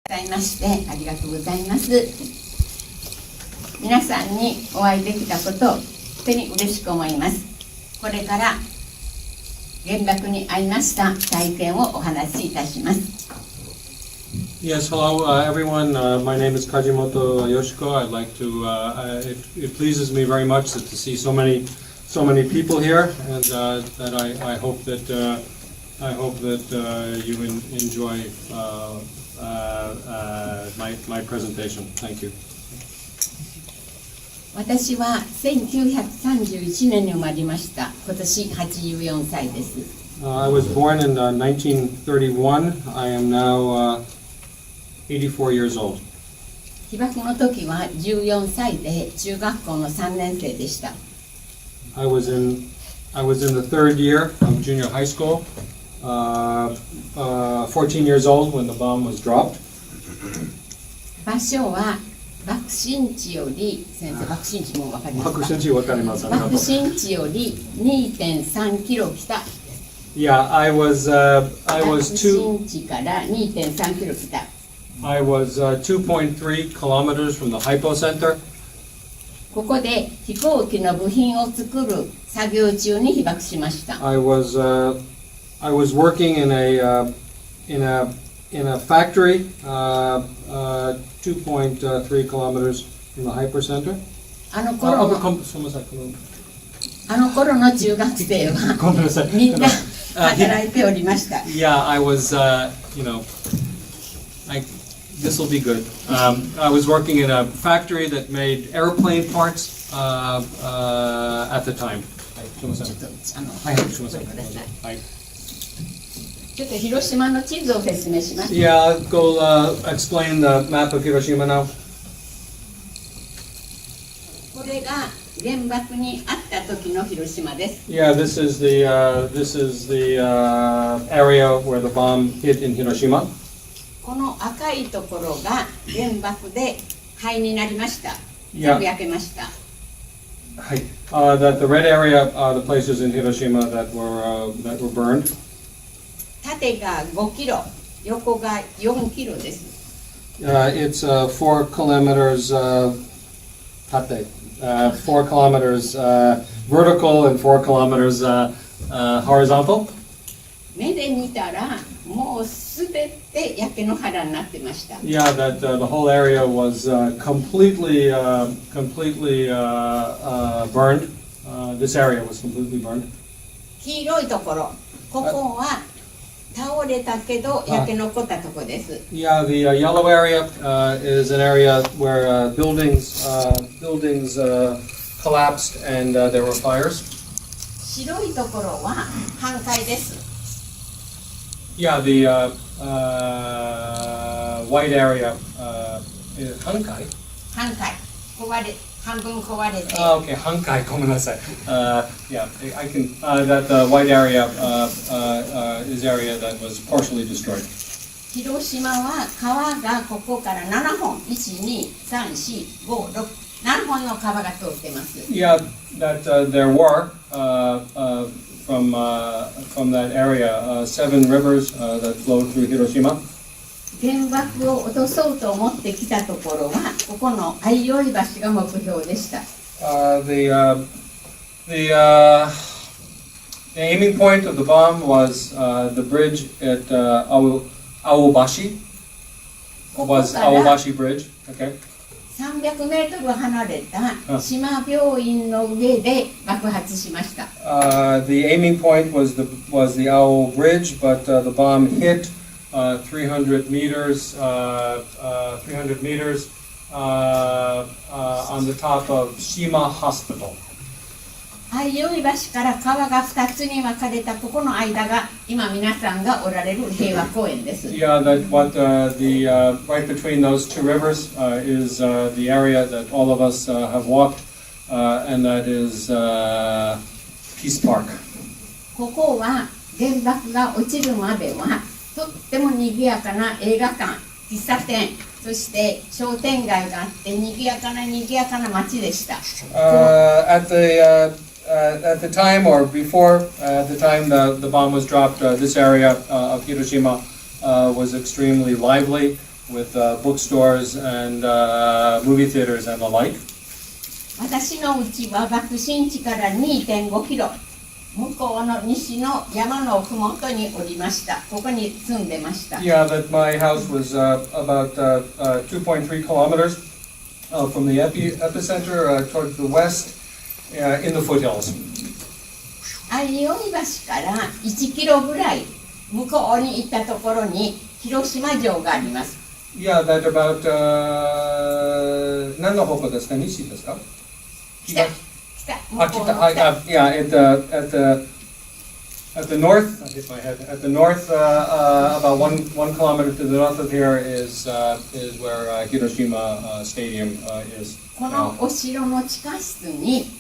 ございましてありがとうございます。皆さんにお会いできたことを本当に嬉しく思います。これから原爆に遭いました体験をお話しいたします。Yes, hello everyone. My name is Kajimoto Yoshiko. I'd like to. It pleases me very much to see so many people here, and that I hope that you enjoy my presentation. Thank you. 私は1931年に生まれました。今年84歳です。I was born in 1931. I am now 84 years old. 被爆の時は14歳で中学校の3年生でした。I was in the third year of junior high school. 14 years old when the bomb was dropped. 場所は爆心地より、先生、爆心地も分かりますか？爆心地わかります。爆心地より 2.3 キロ北。Yeah, I was 爆心地から 2.3 キロ北。I was 2.3 kilometers from the hypocenter. ここで飛行機の部品を作る作業中に被爆しました。I was working in a factory 2.3 kilometers from the hypocenter. あの頃の中学生はみんな働いておりました。Yeah, I was, this will be good. I was working in a factory that made airplane parts at the time. ちょっと広島の地図を説明します。Yeah, I'll go explain the map of Hiroshima now. これが原爆にあった時の広島です。Yeah, this is the area where the bomb hit in Hiroshima. この赤いところが原爆で灰になりました。全部焼けました。はい。That the red area are the places in Hiroshima that were burned. 縦が5キロ、横が4キロです。It's 4 kilometers 縦, 4 kilometers vertical and 4 kilometers horizontal. 目で見たらもうすべて焼け野原になってました。Yeah, that the whole area was completely burned. This area was completely burned. 黄色いところ、ここは倒れたけど焼け残ったところです。Yeah, the yellow area is an area where buildings collapsed and there were fires. 白いところは半壊です。Yeah, the white area is 半壊？半壊、半分壊れて。Okay, 半壊。ごめんなさい。Yeah, I can. That the white area is area that was partially destroyed. 広島は川がここから7本、1、2、3、4、5、6、7本の川が通ってます。Yeah, that there were from that area 7 rivers that flowed through Hiroshima. 原爆を落とそうと思ってきたところはここの相生橋が目標でした。The aiming point of the bomb was the bridge at Aobashi. Was Aobashi Bridge? Okay. 300メートル離れた島病院の上で爆発しました。The aiming point was the Ao Bridge, but the bomb hit 300 meters on the top of Shima Hospital. 相生橋から川が2つに分かれたここの間が今皆さんがおられる平和公園です。Yeah, that what the right between those two rivers is the area that all of us have walked, and that is Peace Park. ここは原爆が落ちるまではとっても賑やかな映画館、喫茶店、そして商店街があって賑やかな街でした。At the time or before the time the bomb was dropped, this area of Hiroshima was extremely lively. with bookstores and movie theaters and the like. 私の家は爆心地から 2.5 キロ向こうの西の山のふもとにおりました。ここに住んでました。Yeah, that my house was about 2.3 kilometers from the epicenter toward the west in the foothills. 相生橋から1キロぐらい向こうに行ったところに広島城があります。Yeah, that about 何の方向ですか？西ですか？北。Yeah, at the north. I hit my head. At the north, about one kilometer to the north of here is where Hiroshima Stadium is. このお城の地下室に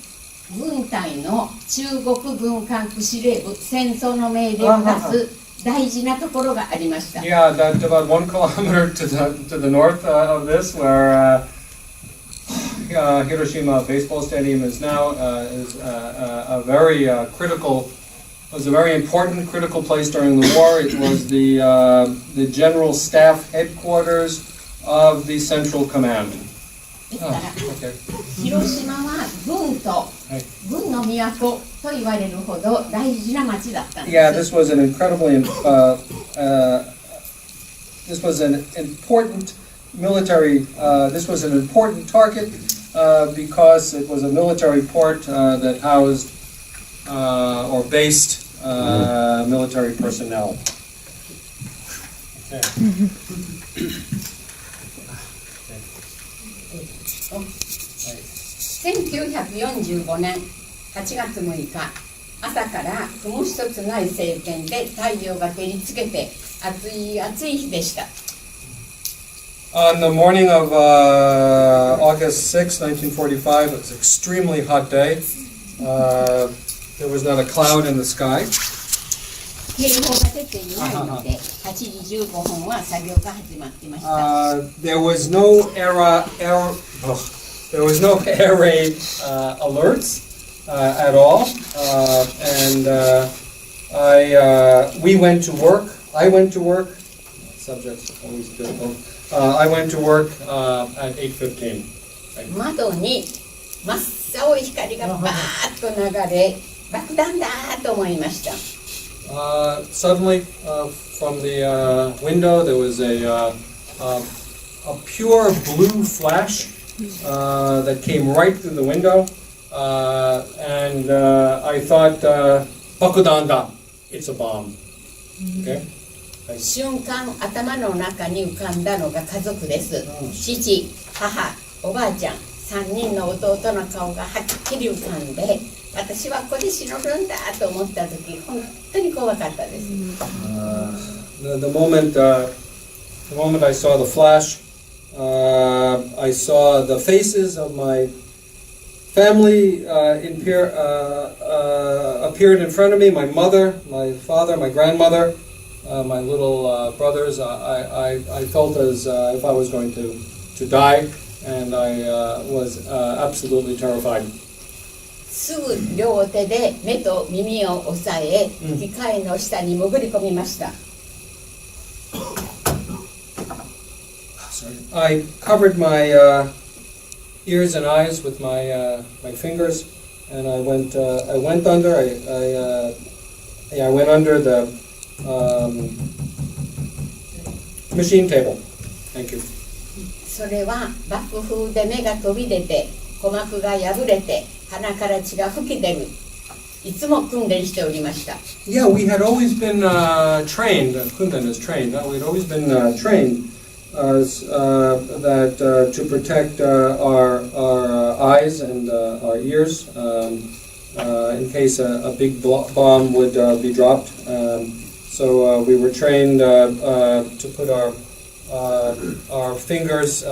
軍隊の中国軍管区司令部戦争の命令を出す大事なところがありました。Yeah, that's about 1 kilometer to the north of this, where Hiroshima Baseball Stadium is now is a very critical. Was a very important critical place during the war. It was the general staff headquarters of the Central Command. ですから、広島は軍の都と言われるほど大事な町だったんです。Yeah, this was an incredibly this was an important military. This was an important target because it was a military port that housed or based military personnel. Okay. 1945年8月6日朝から雲一つない晴天で太陽が照りつけて暑い日でした。On the morning of August 6, 1945, it was an extremely hot day. There was not a cloud in the sky. 警報が出ていないので、8時15分は作業が始まっていました。There was no air raid alerts at all, and we went to work. I went to work. Subjects always difficult. I went to work at 8:15. 窓に真っ青い光がバーッと流れ、爆弾だと思いました。Suddenly, from the window, there was a pure blue flash that came right through the window, and I thought, "Bakudanda, it's a bomb." Okay. 瞬間頭の中に浮かんだのが家族です。父、母、おばあちゃん、3人の弟の顔がはっきり浮かんで、私はここで死ぬんだと思った時、本当に怖かったです。The moment I saw the flash, I saw the faces of my family appeared in front of me. My mother, my father, my grandmother, my little brothers. I felt as if I was going to die, and I was absolutely terrified. すぐ両手で目と耳を押さえ、機械の下に潜り込みました。I covered my ears and eyes with my fingers, and I went under. I went under the machine table. Thank you. それは爆風で目が飛び出て、鼓膜が破れて、鼻から血が吹き出る。いつも訓練しておりました。Yeah, we had always been trained. Kundan is trained. We'd always been trained that to protect our eyes and our ears in case a big bomb would be dropped. So we were trained to put our fingers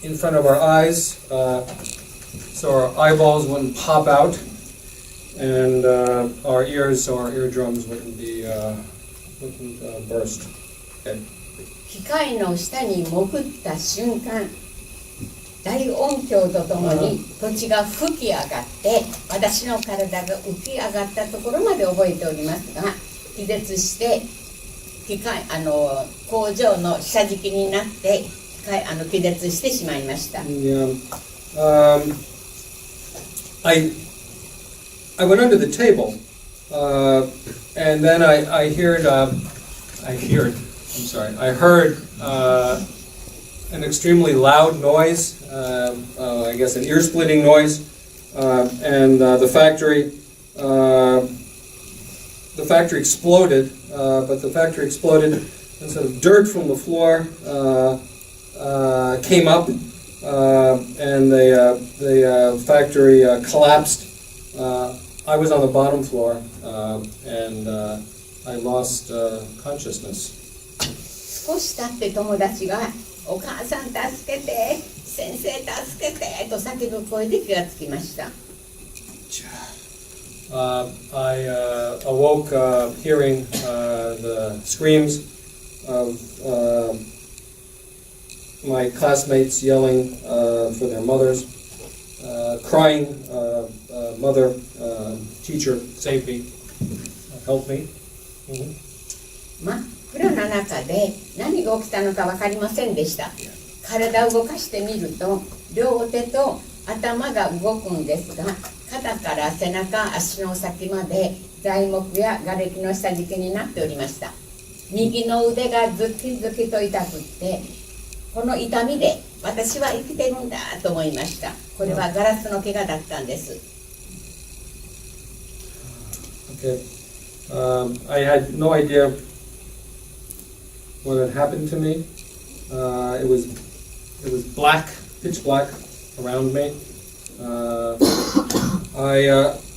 in front of our eyes so our eyeballs wouldn't pop out, and our ears or eardrums wouldn't burst. Okay. 機械の下に潜った瞬間、大音響とともに土地が吹き上がって、私の体が浮き上がったところまで覚えておりますが、気絶して工場の下敷きになって気絶してしまいました。Yeah. I went under the table, and then I heard an extremely loud noise, I guess an ear-splitting noise, and the factory exploded, but the factory exploded, and sort of dirt from the floor came up, and the factory collapsed. I was on the bottom floor, and I lost consciousness. 少し経って友達が「お母さん助けて、先生助けて」と叫ぶ声で気がつきました。I awoke hearing the screams of my classmates yelling for their mothers, crying, "Mother, teacher, save me, help me." 真っ暗な中で何が起きたのか分かりませんでした。体を動かしてみると両手と頭が動くんですが、肩から背中、足の先まで材木や瓦礫の下敷きになっておりました。右の腕がズキズキと痛くって、この痛みで私は生きてるんだと思いました。これはガラスの怪我だったんです。Okay. I had no idea what had happened to me. It was black, pitch black around me.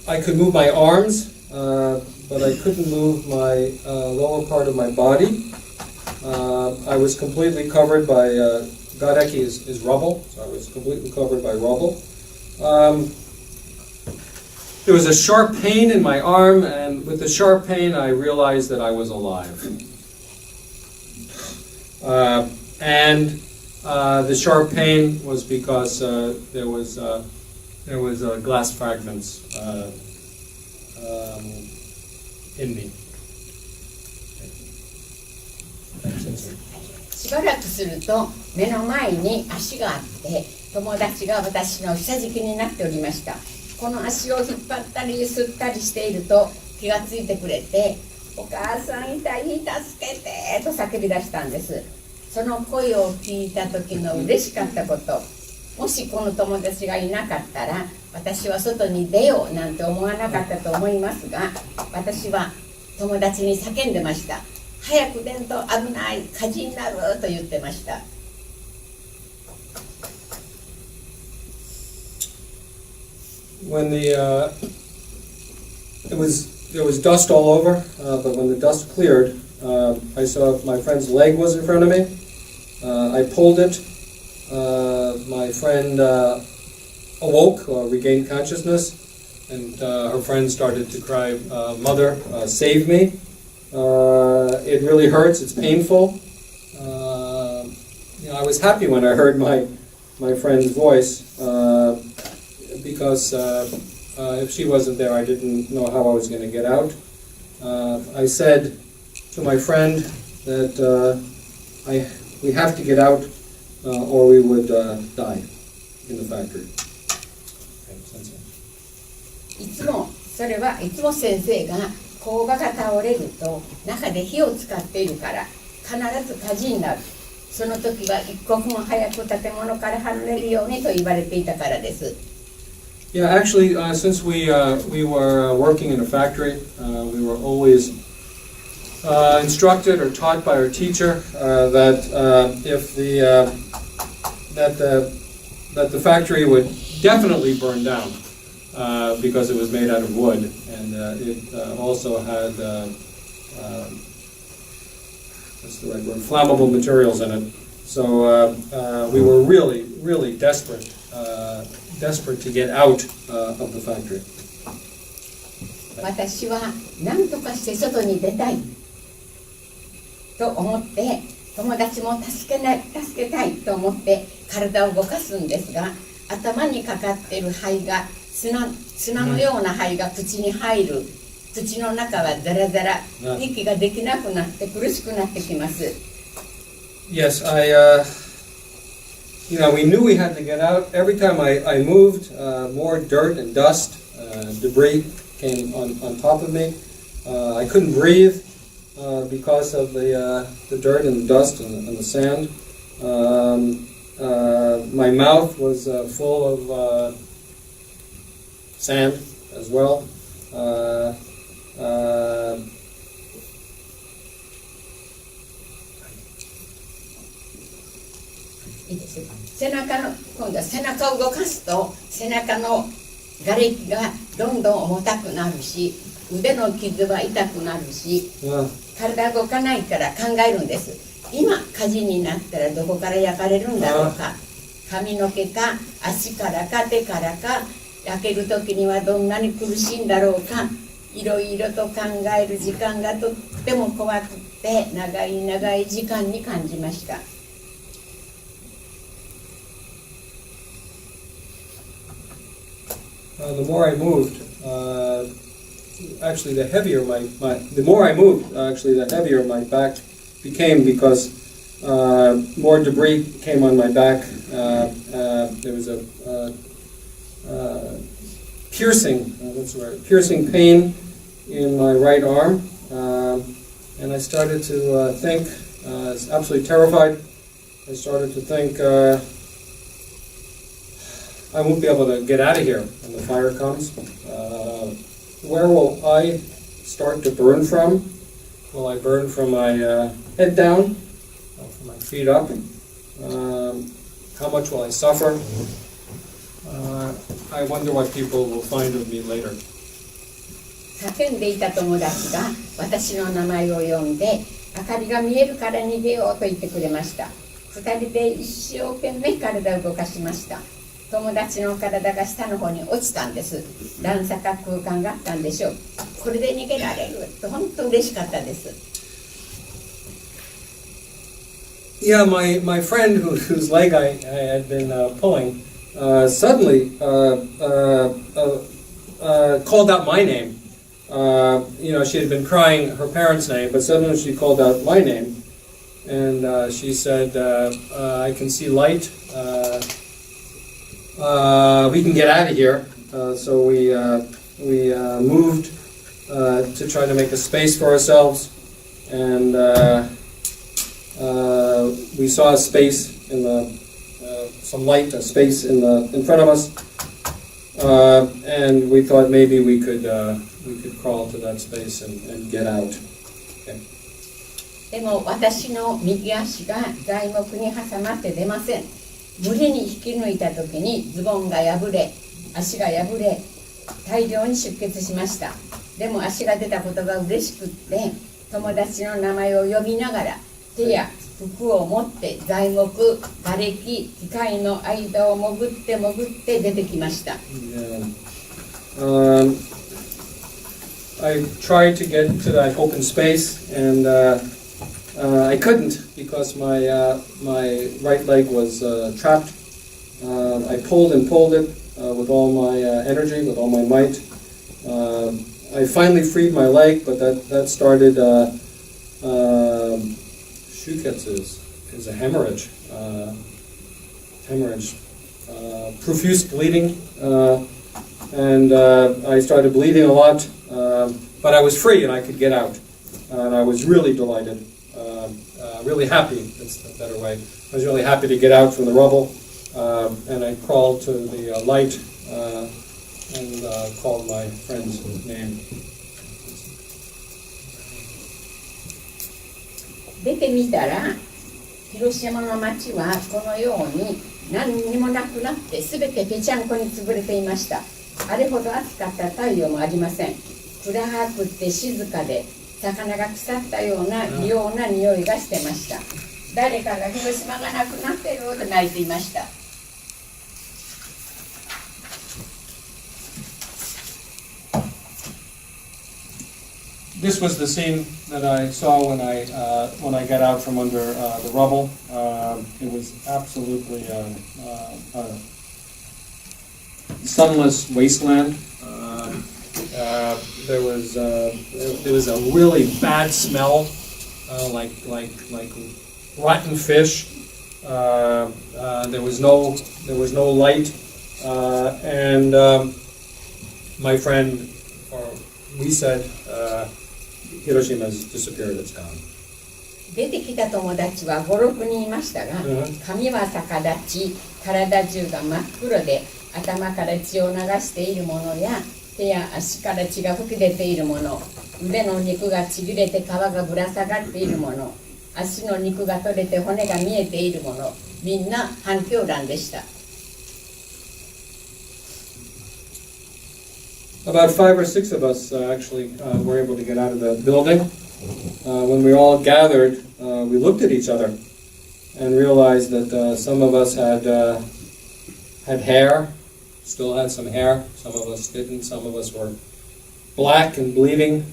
I could move my arms, but I couldn't move my lower part of my body. I was completely covered by gareki is rubble, so I was completely covered by rubble. There was a sharp pain in my arm, and with the sharp pain, I realized that I was alive. And the sharp pain was because there was glass fragments in me. しばらくすると目の前に足があって、友達が私の下敷きになっておりました。この足を引っ張ったり揺すったりしていると気がついてくれて、お母さん痛い、助けてと叫び出したんです。その声を聞いた時の嬉しかったこと、もしこの友達がいなかったら私は外に出ようなんて思わなかったと思いますが、私は友達に叫んでました。早く出んと危ない、火事になると言ってました。When there was dust all over, but when the dust cleared, I saw my friend's leg was in front of me. I pulled it. My friend awoke, regained consciousness, and her friend started to cry, "Mother, save me." It really hurts. It's painful. I was happy when I heard my friend's voice. Because if she wasn't there, I didn't know how I was going to get out. I said to my friend that we have to get out or we would die in the factory. それはいつも先生が工場が倒れると中で火を使っているから必ず火事になる。その時は一刻も早く建物から離れるようにと言われていたからです。Yeah, actually, since we were working in a factory, we were always instructed or taught by our teacher that if the factory would definitely burn down because it was made out of wood, and it also had what's the right word? Flammable materials in it. So we were really desperate to get out of the factory. 私は何とかして外に出たいと思って友達も助けたいと思って体を動かすんですが、頭にかかっている灰が砂のような灰が口に入る口の中はザラザラ、息ができなくなって苦しくなってきます。Yes, we knew we had to get out. Every time I moved, more dirt and dust, debris came on top of me. I couldn't breathe because of the dirt and the dust and the sand. My mouth was full of sand as well. 背中の今度は背中を動かすと背中の瓦礫がどんどん重たくなるし腕の傷は痛くなるし体動かないから考えるんです。今火事になったらどこから焼かれるんだろうか、髪の毛か足からか手からか焼ける時にはどんなに苦しいんだろうか、いろいろと考える時間がとっても怖くて長い長い時間に感じました。The more I moved, actually the heavier the more I moved, actually the heavier my back became because more debris came on my back. There was a piercing pain in my right arm, and I started to think, I was absolutely terrified. I started to think, I won't be able to get out of here when the fire comes. Where will I start to burn from? Will I burn from my head down, from my feet up? How much will I suffer? I wonder what people will find of me later. 叫んでいた友達が私の名前を呼んで明かりが見えるから逃げようと言ってくれました。2人で一生懸命体を動かしました。友達の体が下の方に落ちたんです。段差か空間があったんでしょう。これで逃げられると本当嬉しかったです。Yeah, my friend whose leg I had been pulling suddenly called out my name. She had been crying her parents' name, but suddenly she called out my name, and she said, "I can see light. We can get out of here." So we moved to try to make a space for ourselves, and we saw a space in some light, a space in front of us, and we thought maybe we could crawl to that space and get out. Okay. でも私の右足が材木に挟まって出ません。無理に引き抜いた時にズボンが破れ、足が破れ、大量に出血しました。でも足が出たことが嬉しくって、友達の名前を呼びながら手や服を持って材木、瓦礫、機械の間を潜って出てきました。I tried to get to that open space, and I couldn't because my right leg was trapped. I pulled it with all my energy, with all my might. I finally freed my leg, but that started shuketsu is a hemorrhage. Profuse bleeding, and I started bleeding a lot. But I was free and I could get out, and I was really delighted. Really happy, that's the better way. I was really happy to get out from the rubble, and I crawled to the light and called my friend's name. 出てみたら、広島の町はこのように何にもなくなってすべてぺちゃんこに潰れていました。あれほど暑かった太陽もありません。暗くて静かで魚が腐ったような異様な匂いがしてました。誰かが広島がなくなってると泣いていました。This was the scene that I saw when I got out from under the rubble. It was absolutely sunless wasteland. there was a really bad smell, like rotten fish. There was no light, and my friend, or we said, Hiroshima has disappeared. It's gone. 出てきた友達は5、6人いましたが、髪は逆立ち、体中が真っ黒で、頭から血を流しているものや、手や足から血が吹き出ているもの、腕の肉がちぎれて皮がぶら下がっているもの、足の肉が取れて骨が見えているもの、みんな半狂乱でした。About 5 or 6 of us actually were able to get out of the building. When we all gathered, we looked at each other and realized that some of us had hair, still had some hair. Some of us didn't. Some of us were black and bleeding.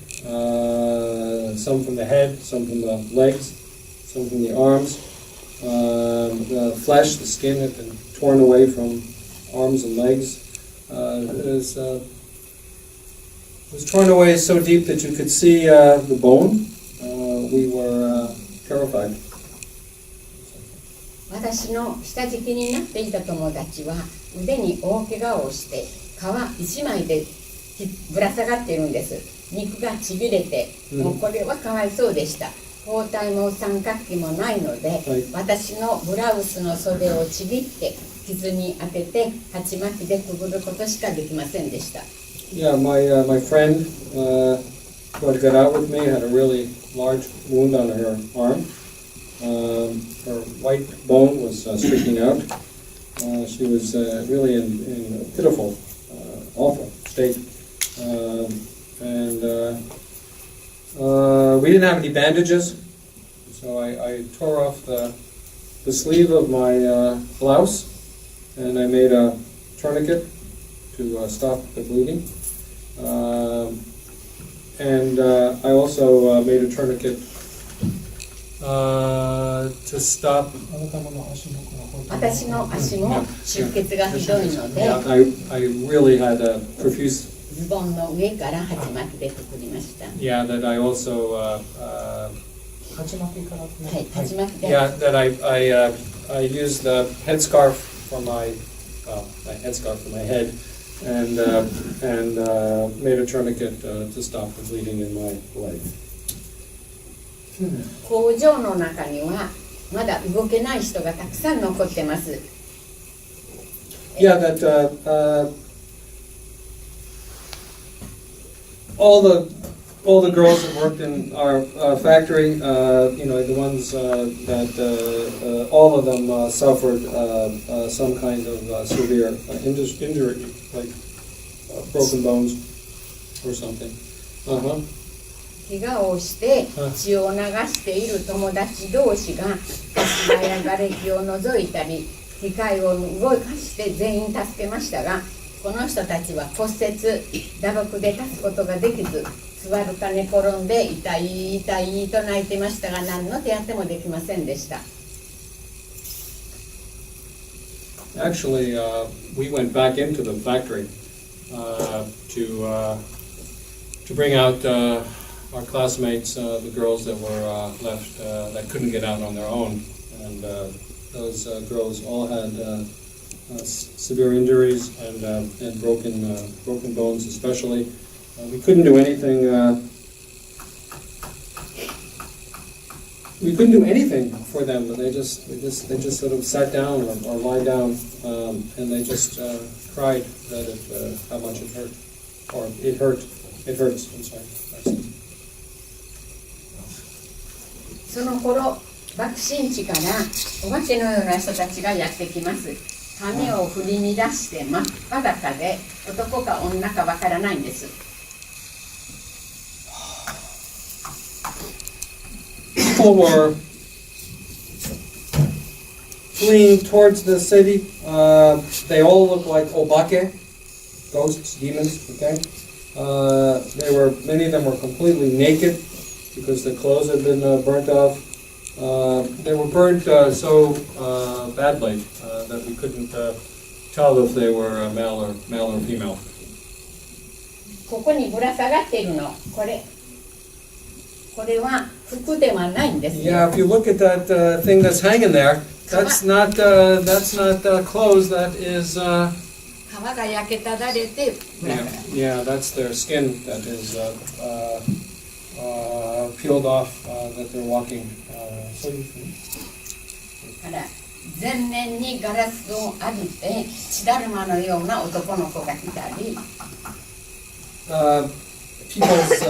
Some from the head, some from the legs, some from the arms. The flesh, the skin had been torn away from arms and legs. It was torn away so deep that you could see the bone. We were terrified. 私の下敷きになっていた友達は腕に大怪我をして皮一枚でぶら下がっているんです。肉がちぎれて、もうこれはかわいそうでした。包帯も三角形もないので、私のブラウスの袖をちぎって傷に当てて鉢巻きでくぐることしかできませんでした。Yeah, my friend who had got out with me had a really large wound on her arm. Her white bone was sticking out. She was really in a pitiful, awful state. And we didn't have any bandages, so I tore off the sleeve of my blouse, and I made a tourniquet to stop the bleeding. And I also made a tourniquet to stop. 私の足も出血がひどいので、I really had a profuse. ズボンの上から鉢巻きでくくりました。Yeah, that I also. 鉢巻きから。はい、鉢巻きで。Yeah, that I used the headscarf for my headscarf for my head. And made a tourniquet to stop the bleeding in my leg. 工場の中にはまだ動けない人がたくさん残ってます。Yeah, that all the girls that worked in our factory, the ones that all of them suffered some kind of severe injury, like broken bones or something. 怪我をして血を流している友達同士が足場や瓦礫を除いたり機械を動かして全員助けましたが、この人たちは骨折、打撲で立つことができず、座るか寝転んで痛い痛いと泣いてましたが、何の手当てもできませんでした。Actually, we went back into the factory to bring out our classmates, the girls that were left that couldn't get out on their own, and those girls all had severe injuries and broken bones, especially. We couldn't do anything. We couldn't do anything for them, but they just sort of sat down or lie down, and they just cried that how much it hurt, or it hurt. It hurts. I'm sorry. その頃、爆心地からお化けのような人たちがやってきます。髪を振り乱して真っ裸で、男か女かわからないんです。People were fleeing towards the city. They all looked like obake, ghosts, demons. Okay, many of them were completely naked because their clothes had been burnt off. They were burnt so badly that we couldn't tell if they were male or female. ここにぶら下がっているの、これは服ではないんですよ。 Yeah, if you look at that thing that's hanging there, that's not clothes. That is. 皮が焼けただれてぶら下がる。Yeah, that's their skin that is peeled off that they're walking. だから全面にガラスを浴びて血だるまのような男の子が来たり、people's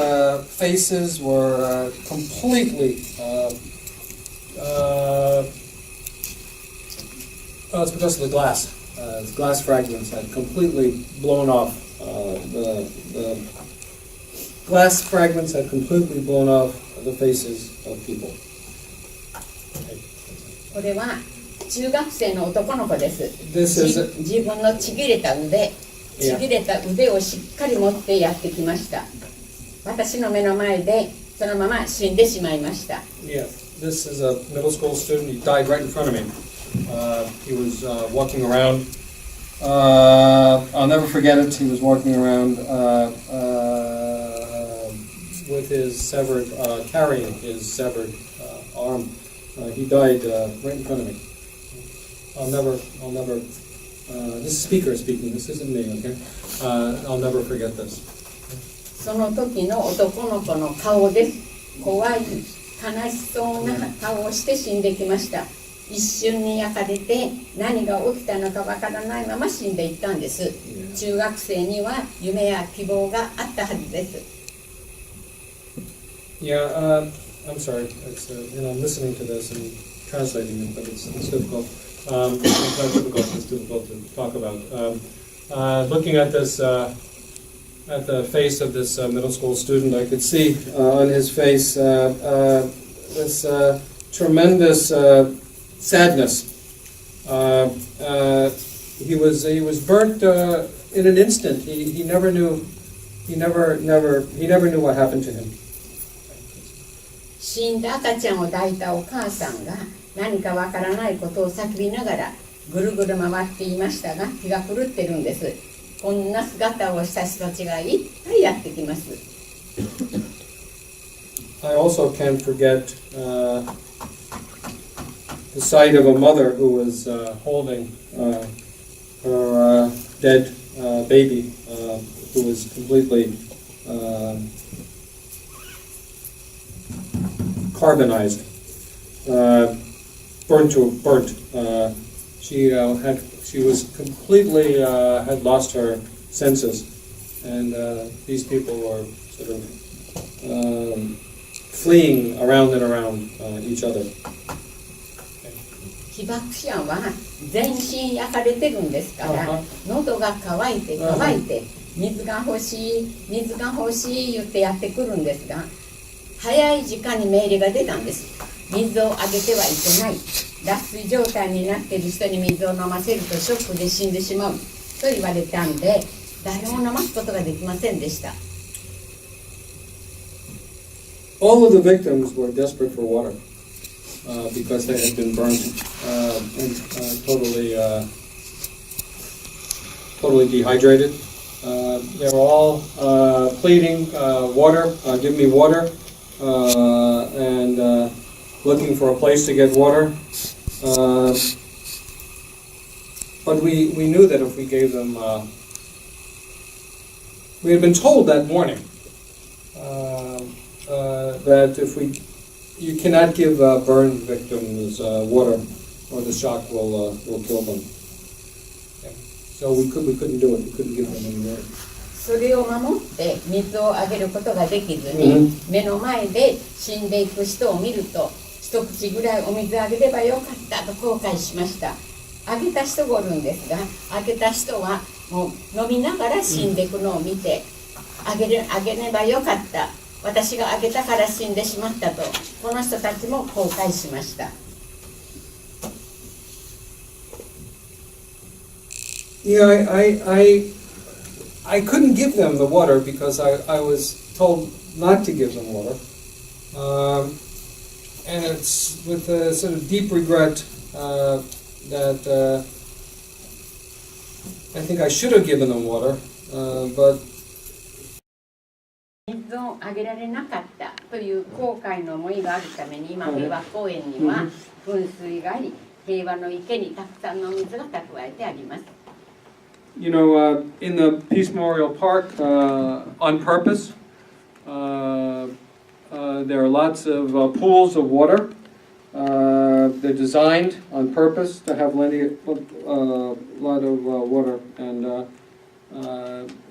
faces were completely. It's because of the glass. Glass fragments had completely blown off. The glass fragments had completely blown off the faces of people. これは中学生の男の子です。 This is 自分のちぎれた腕をしっかり持ってやってきました。私の目の前でそのまま死んでしまいました。 yeah. This is a middle school student. He died right in front of me. He was walking around. I'll never forget it. He was walking around with his severed, carrying his severed arm. He died right in front of me. I'll never. This is speaker speaking. This isn't me. Okay. I'll never forget this. その時の男の子の顔です。怖い、悲しそうな顔をして死んできました。一瞬に焼かれて何が起きたのかわからないまま死んでいったんです。中学生には夢や希望があったはずです。 Yeah. I'm sorry. It's, I'm listening to this and translating it, but it's difficult. It's not difficult. It's difficult to talk about. Looking at this, at the face of this middle school student, I could see on his face this tremendous sadness. He was burnt in an instant. He never knew. He never knew what happened to him. 死んだ赤ちゃんを抱いたお母さんが何かわからないことを叫びながらぐるぐる回っていましたが、気が狂ってるんです。こんな姿をした人たちがいっぱいやってきます。 I also can't forget the sight of a mother who was holding her dead baby, who was completely carbonized, burnt. She was completely had lost her senses, and these people were sort of fleeing around and around each other. 被爆者は全身焼かれてるんですから、喉が渇いて水が欲しい言ってやってくるんですが、早い時間に命令が出たんです。水をあげてはいけない。脱水状態になっている人に水を飲ませるとショックで死んでしまうと言われたんで、誰も飲ますことができませんでした。 All of the victims were desperate for water because they had been burned and totally dehydrated. They were all pleading, water, give me water, and looking for a place to get water. But we knew that if we gave them, we had been told that morning that you cannot give burn victims water, or the shock will kill them. So we couldn't do it. We couldn't give them any water. それを守って水をあげることができずに、目の前で死んでいく人を見ると、一口ぐらいお水あげればよかったと後悔しました。あげた人がおるんですが、あげた人はもう飲みながら死んでいくのを見て、あげればよかった、私があげたから死んでしまったと、この人たちも後悔しました。 Yeah, I couldn't give them the water because I was told not to give them water. And it's with a sort of deep regret that I think I should have given them water, but あげられなかったという後悔の思いがあるために今平和公園には噴水があり、平和の池にたくさんの水が蓄えてあります。You know, in the Peace Memorial Park, on purpose, there are lots of pools of water. They're designed on purpose to have lot of water, and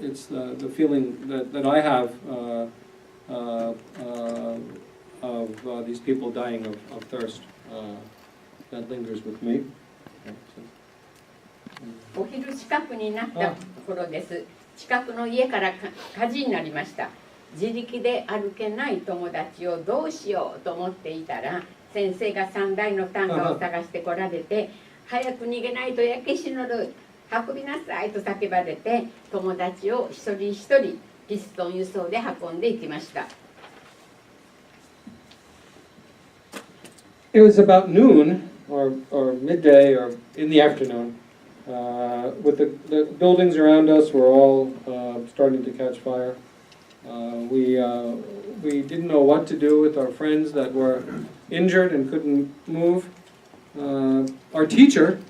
it's the feeling that I have of these people dying of thirst that lingers with me. お昼近くになった頃です。近くの家から火事になりました。自力で歩けない友達をどうしようと思っていたら、先生が3台の担架を探してこられて、早く逃げないと焼け死ぬる、運びなさいと叫ばれて、友達を一人一人ピストン輸送で運んでいきました。It was about noon or midday or in the afternoon. With the buildings around us were all starting to catch fire. We didn't know what to do with our friends that were injured and couldn't move. Our teacher,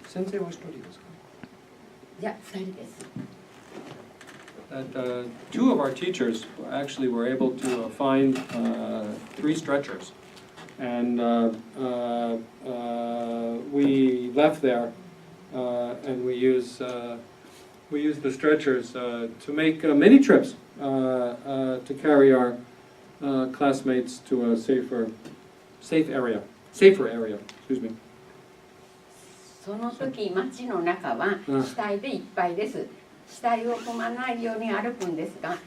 Sensei was studying this. Yeah, 2人です。That two of our teachers actually were able to find 3 stretchers. And we left there, and we used the stretchers to make many trips to carry our classmates to a safer area. Excuse me. その時町の中は死体でいっぱいです。死体を踏まないように歩くんですが、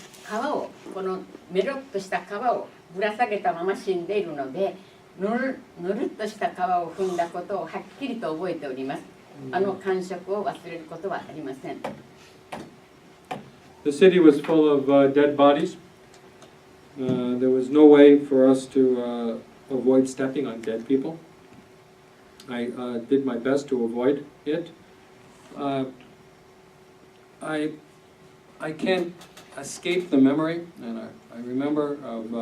このメロッとした皮をぶら下げたまま死んでいるので、ぬるっとした皮を踏んだことをはっきりと覚えております。あの感触を忘れることはありません。The city was full of dead bodies. There was no way for us to avoid stepping on dead people. I did my best to avoid it. I can't escape the memory, and I remember of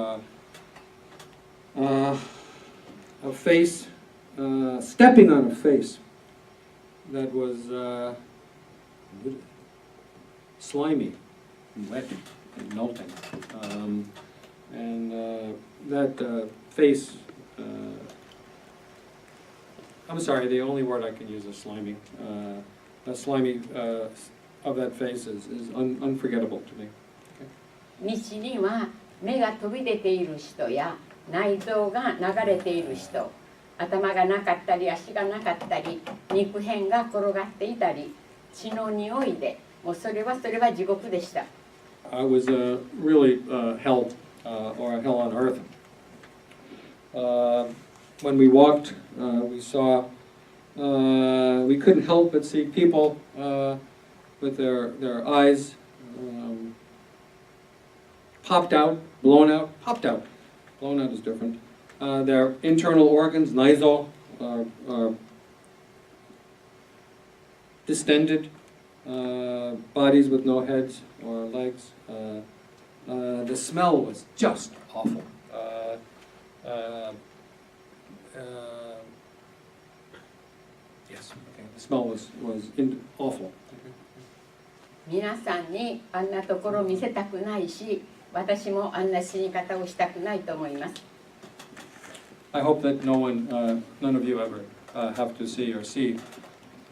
a face, stepping on a face that was slimy and wet and melting. And that face, I'm sorry, the only word I can use is slimy. That slimy of that face is unforgettable to me. 道には目が飛び出ている人や内臓が流れている人、頭がなかったり足がなかったり肉片が転がっていたり血の匂いで、もうそれは地獄でした。It was really hell or a hell on earth. When we walked, we saw, we couldn't help but see people with their eyes popped out, blown out, popped out. Blown out is different. Their internal organs, naizo, are distended, bodies with no heads or legs. The smell was just awful. Yes, okay. The smell was awful. 皆さんにあんなところを見せたくないし、私もあんな死に方をしたくないと思います。I hope that none of you ever have to see or see.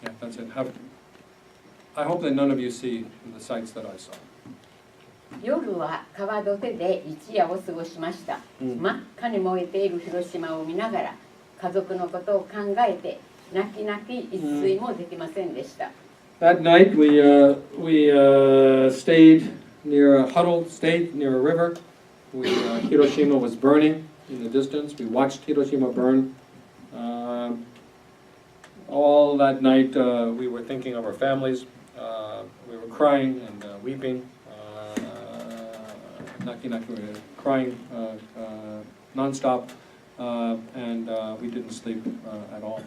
Yeah, that's it. I hope that none of you see the sights that I saw. 夜は川土手で一夜を過ごしました。真っ赤に燃えている広島を見ながら、家族のことを考えて、泣き泣き一睡もできませんでした。That night we stayed near a river. Hiroshima was burning in the distance. We watched Hiroshima burn. All that night we were thinking of our families. We were crying and weeping. We were crying non-stop, and we didn't sleep at all.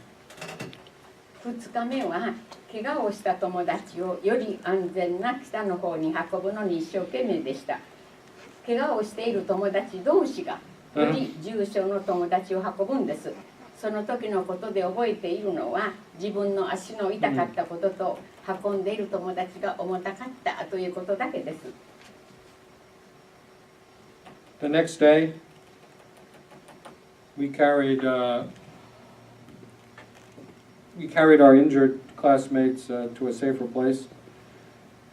2日目は怪我をした友達をより安全な北の方に運ぶのに一生懸命でした。怪我をしている友達同士がより重症の友達を運ぶんです。その時のことで覚えているのは自分の足の痛かったことと運んでいる友達が重たかったということだけです。The next day, we carried our injured classmates to a safer place.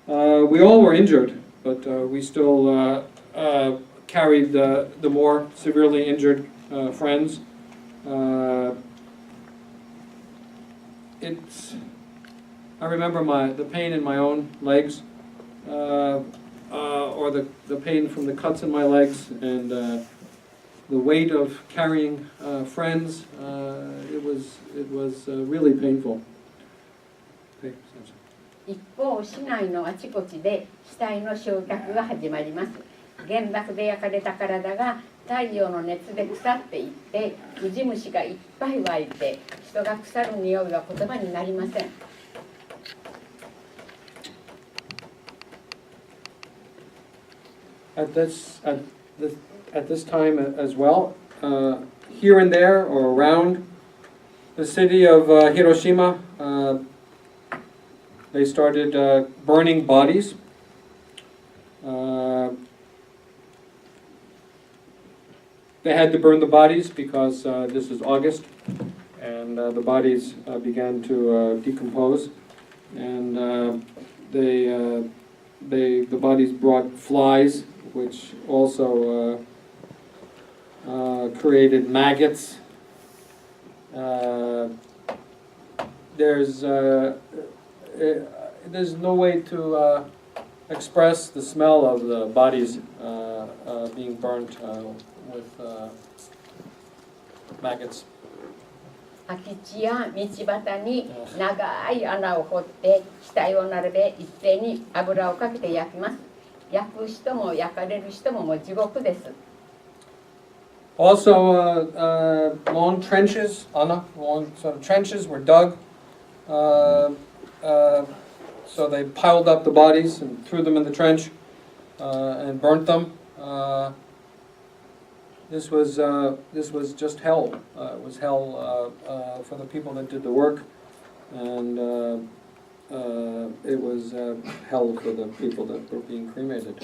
We all were injured, but we still carried the more severely injured friends. I remember the pain in my own legs, or the pain from the cuts in my legs, and the weight of carrying friends. It was really painful. 一方、市内のあちこちで死体の焼却が始まります。原爆で焼かれた体が太陽の熱で腐っていって、ウジ虫がいっぱい湧いて、人が腐る匂いは言葉になりません。At this time as well, here and there or around the city of Hiroshima, they started burning bodies. They had to burn the bodies because this is August, and the bodies began to decompose, and the bodies brought flies, which also created maggots. There's no way to express the smell of the bodies being burnt with maggots. 空き地や道端に長い穴を掘って死体を並べ一斉に油をかけて焼きます。焼く人も焼かれる人ももう地獄です。Also, long trenches, long sort of trenches were dug. So they piled up the bodies and threw them in the trench and burnt them. This was just hell. It was hell for the people that did the work, and it was hell for the people that were being cremated.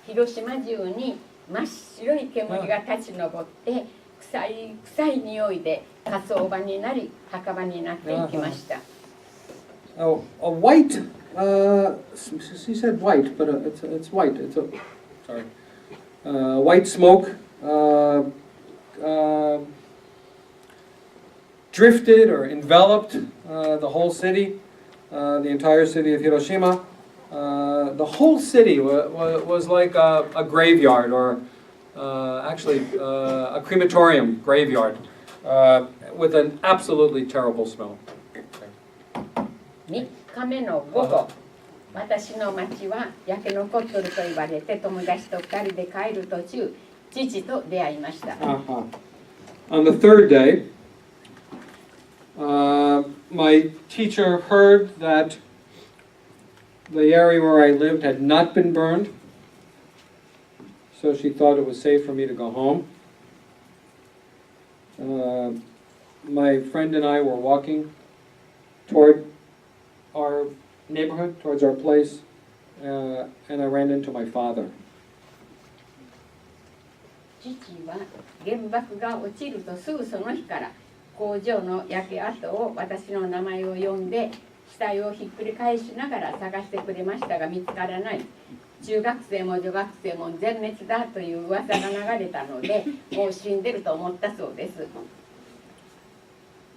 広島中に真っ白い煙が立ち上って臭い匂いで火葬場になり墓場になっていきました。A white, she said white, but it's white. Sorry. White smoke drifted or enveloped the whole city, the entire city of Hiroshima. The whole city was like a graveyard, or actually a crematorium graveyard, with an absolutely terrible smell. 3日目の午後、私の町は焼け残っとると言われて友達と2人で帰る途中、父と出会いました。On the third day, my teacher heard that the area where I lived had not been burned, so she thought it was safe for me to go home. My friend and I were walking toward our neighborhood, towards our place, and I ran into my father. 父は原爆が落ちるとすぐその日から工場の焼け跡を私の名前を呼んで死体をひっくり返しながら探してくれましたが見つからない。中学生も女学生も全滅だという噂が流れたのでもう死んでると思ったそうです。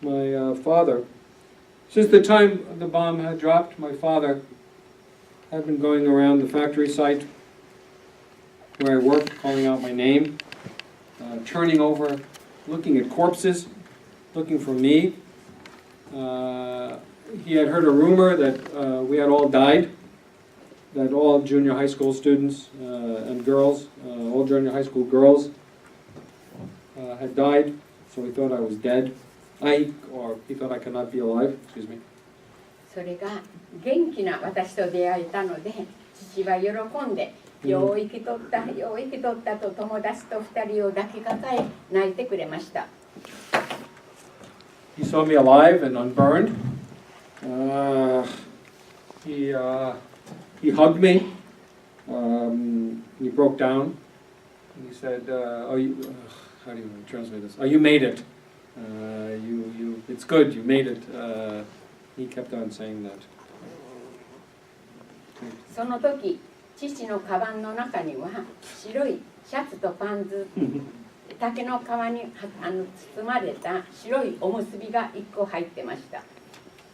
My father, since the time the bomb had dropped, my father had been going around the factory site where I worked, calling out my name, turning over, looking at corpses, looking for me. He had heard a rumor that we had all died, that all junior high school students and girls, all junior high school girls had died, so he thought I was dead. Or he thought I could not be alive. Excuse me. それが元気な私と出会えたので、父は喜んで、よう生きとった、よう生きとったと友達と2人を抱きかかえ泣いてくれました。He saw me alive and unburned. He hugged me. He broke down. And he said, "Oh, how do you translate this? Oh, you made it. It's good. You made it." He kept on saying that. その時、父のカバンの中には白いシャツとパンツ、竹の皮に包まれた白いおむすびが1個入ってました。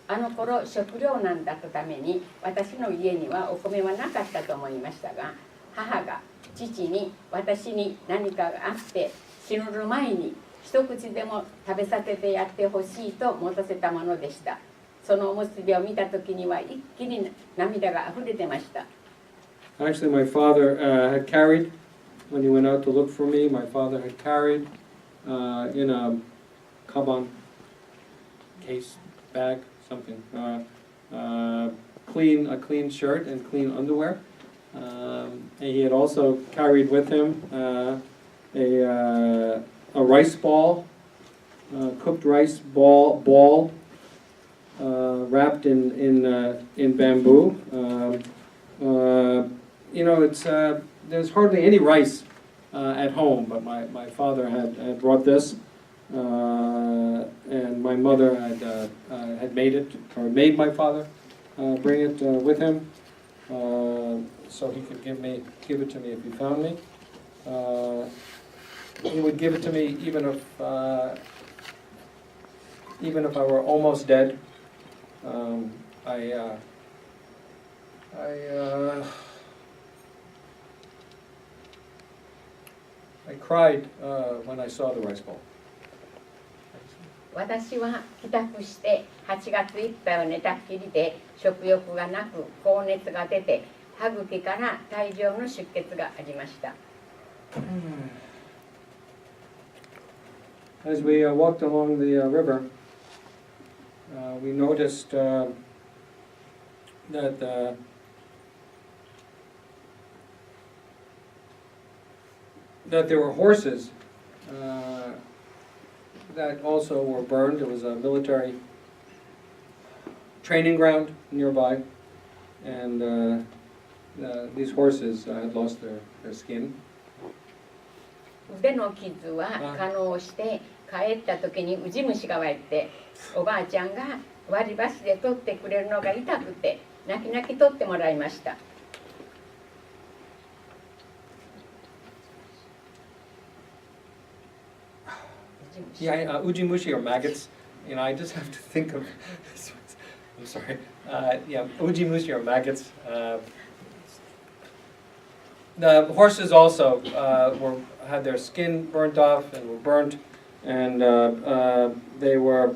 あの頃食料難だったために私の家にはお米はなかったと思いましたが、母が父に私に何かがあって死ぬ前に一口でも食べさせてやってほしいと持たせたものでした。そのおむすびを見た時には一気に涙が溢れてました。Actually, my father had carried, when he went out to look for me, my father had carried in a kaban case, bag, something, a clean shirt and clean underwear. And he had also carried with him a rice ball, cooked rice ball wrapped in bamboo. There's hardly any rice at home, but my father had brought this, and my mother had made it, or made my father bring it with him, so he could give it to me if he found me. He would give it to me even if I were almost dead. I cried when I saw the rice bowl. 私は帰宅して8月いっぱいを寝たっきりで食欲がなく高熱が出て歯茎から大量の出血がありました。As we walked along the river, we noticed that there were horses that also were burned. There was a military training ground nearby, and these horses had lost their skin. 腕の傷は可能して帰った時にウジ虫が湧いておばあちゃんが割り箸で取ってくれるのが痛くて泣き泣き取ってもらいました。Yeah, ujimushi or maggots. I just have to think of. I'm sorry. Yeah, ujimushi or maggots. The horses also had their skin burnt off and were burnt, and they were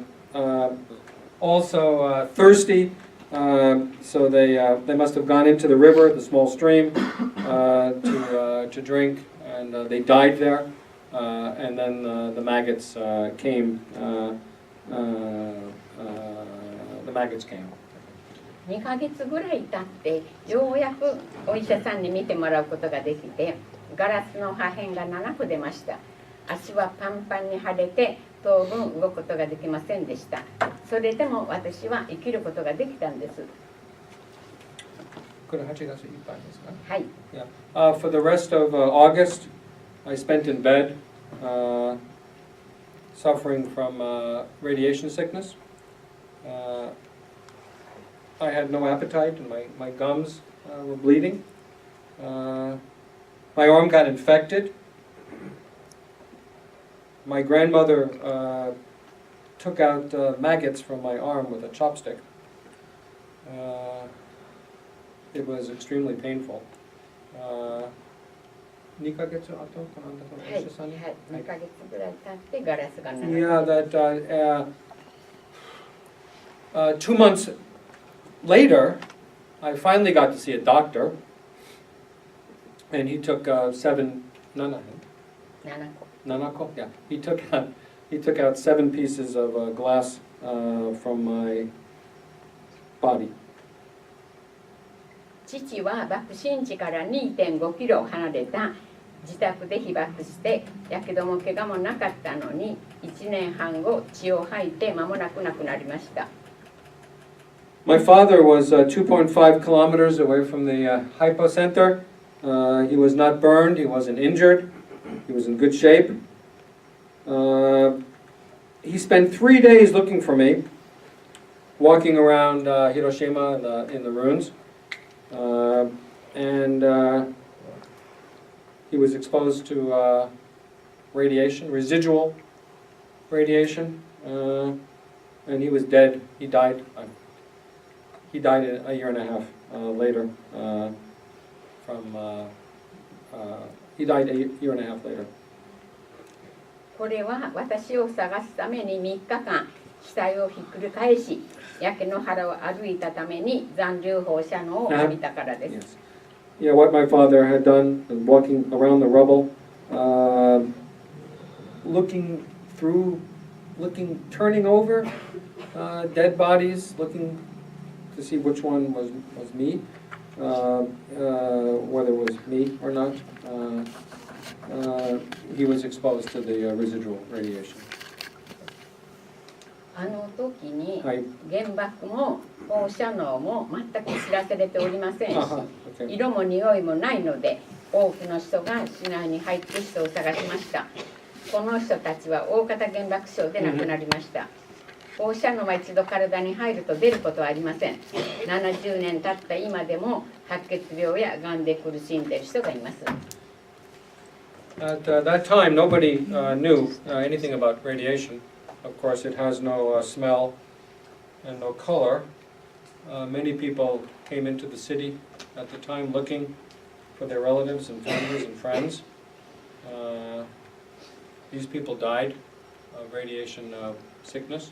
also thirsty. So they must have gone into the river, the small stream, to drink, and they died there. And then the maggots came. The maggots came. 2ヶ月ぐらい経ってようやくお医者さんに見てもらうことができてガラスの破片が7個出ました。足はパンパンに腫れて当分動くことができませんでした。それでも私は生きることができたんです。これ8月いっぱいですか？はい。Yeah. For the rest of August, I spent in bed, suffering from radiation sickness. I had no appetite, and my gums were bleeding. My arm got infected. My grandmother took out maggots from my arm with a chopstick. It was extremely painful. 2ヶ月後かなんだかお医者さんに。はい、2ヶ月ぐらい経ってガラスが7個。Yeah, that 2 months later, I finally got to see a doctor, and he took 7 7個 Nanako? Yeah. He took out 7 pieces of glass from my body. 父は爆心地から2.5キロ離れた自宅で被爆してやけども怪我もなかったのに1年半後血を吐いて間もなく亡くなりました。My father was 2.5 kilometers away from the hypocenter. He was not burned, he wasn't injured, he was in good shape. He spent 3 days looking for me, walking around Hiroshima in the ruins. And he was exposed to radiation, residual radiation, and he was dead. He died. He died a year and a half later. He died a year and a half later. これは私を探すために3日間死体をひっくり返し焼け野原を歩いたために残留放射能を浴びたからです。Yeah, what my father had done, walking around the rubble, turning over dead bodies, looking to see which one was me, whether it was me or not. He was exposed to the residual radiation. あの時に原爆も放射能も全く知らされておりませんし、色も匂いもないので多くの人が市内に入って人を探しました。この人たちは大型原爆症で亡くなりました。放射能は一度体に入ると出ることはありません。70年経った今でも白血病やがんで苦しんでいる人がいます。At that time, nobody knew anything about radiation. Of course, it has no smell and no color. Many people came into the city at the time looking for their relatives and families and friends. These people died of radiation sickness.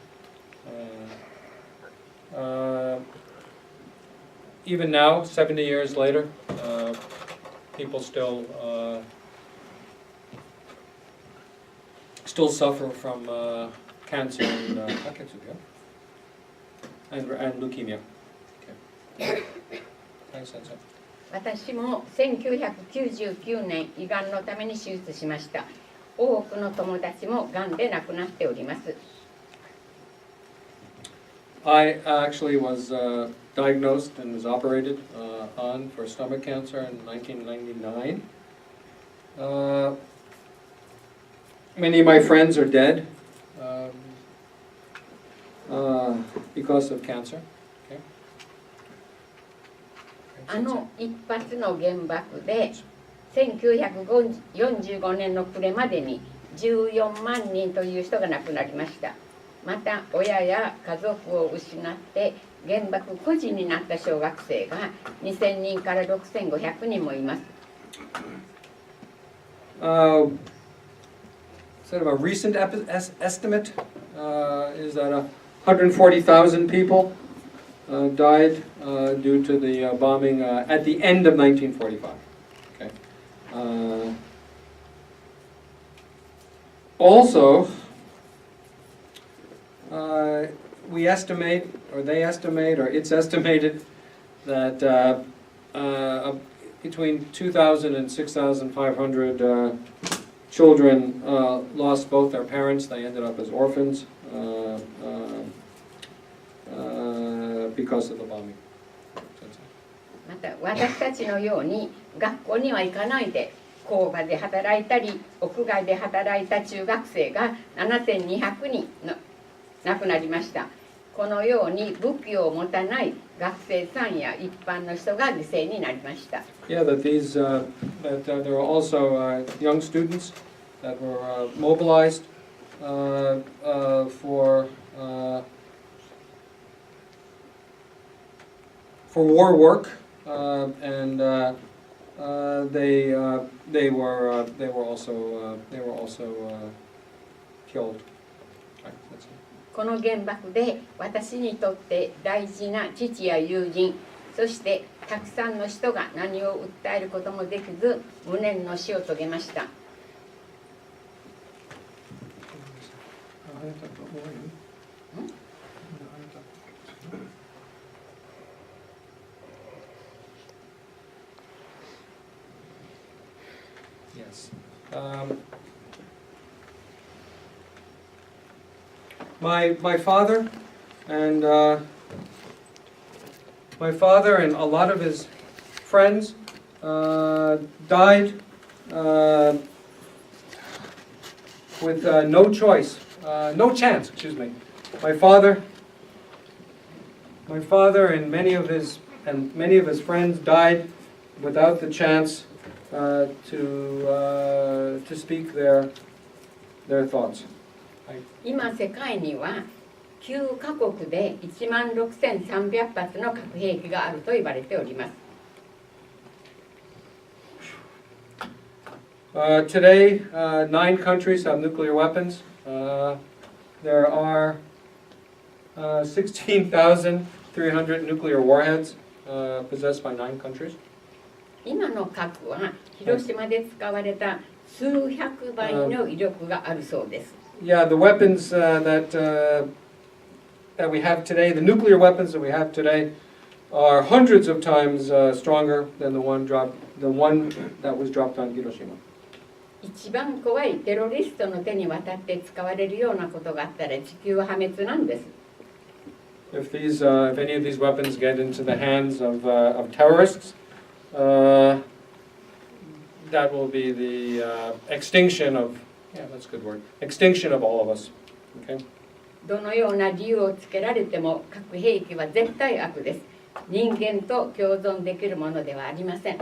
Even now, 70 years later, people still suffer from cancer and leukemia. Okay. Thanks, Sensei. 私も1999年胃がんのために手術しました。多くの友達もがんで亡くなっております。I actually was diagnosed and was operated on for stomach cancer in 1999. Many of my friends are dead because of cancer. Okay. あの一発の原爆で1945年の暮れまでに14万人という人が亡くなりました。また親や家族を失って原爆孤児になった小学生が2000人から6500人もいます。Sort of a recent estimate is that 140,000 people died due to the bombing at the end of 1945. Okay. Also, we estimate, or they estimate, or it's estimated that between 2,000 and 6,500 children lost both their parents. They ended up as orphans because of the bombing. また私たちのように学校には行かないで工場で働いたり屋外で働いた中学生が7200人亡くなりました。このように武器を持たない学生さんや一般の人が犠牲になりました。Yeah, that there were also young students that were mobilized for war work, and they were also killed. Right, that's it. この原爆で私にとって大事な父や友人、そしてたくさんの人が何を訴えることもできず無念の死を遂げました。Yes. My father and a lot of his friends died with no chance. Excuse me. My father and many of his friends died without the chance to speak their thoughts. 今世界には9カ国で16,300発の核兵器があると言われております。Today, 9 countries have nuclear weapons. There are 16,300 nuclear warheads possessed by 9 countries. 今の核は広島で使われた数百倍の威力があるそうです。Yeah, the weapons that we have today, the nuclear weapons that we have today, are hundreds of times stronger than the one that was dropped on Hiroshima. 一番怖いテロリストの手に渡って使われるようなことがあったら地球は破滅なんです。If any of these weapons get into the hands of terrorists, that will be the extinction of, yeah, that's a good word, extinction of all of us. Okay? どのような理由をつけられても核兵器は絶対悪です。人間と共存できるものではありません。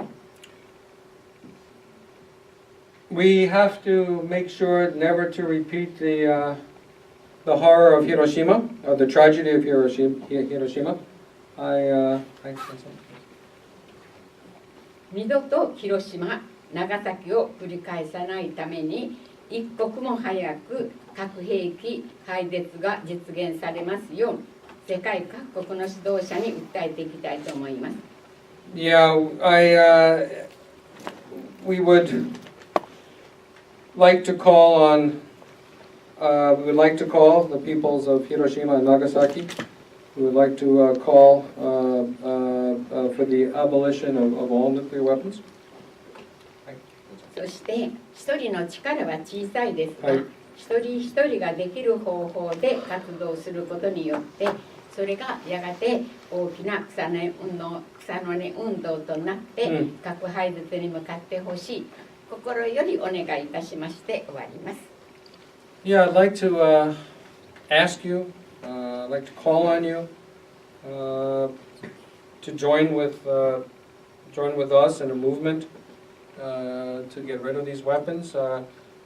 We have to make sure never to repeat the horror of Hiroshima, or the tragedy of Hiroshima. 二度と広島、長崎を繰り返さないために一刻も早く核兵器廃絶が実現されますよう世界各国の指導者に訴えていきたいと思います。Yeah, we would like to call on the peoples of Hiroshima and Nagasaki. We would like to call for the abolition of all nuclear weapons. そして一人の力は小さいですが、はい、一人一人ができる方法で活動することによってそれがやがて大きな草の根運動となって、核廃絶に向かってほしい心よりお願いいたしまして終わります。Yeah, I'd like to ask you, I'd like to call on you to join with us in a movement to get rid of these weapons.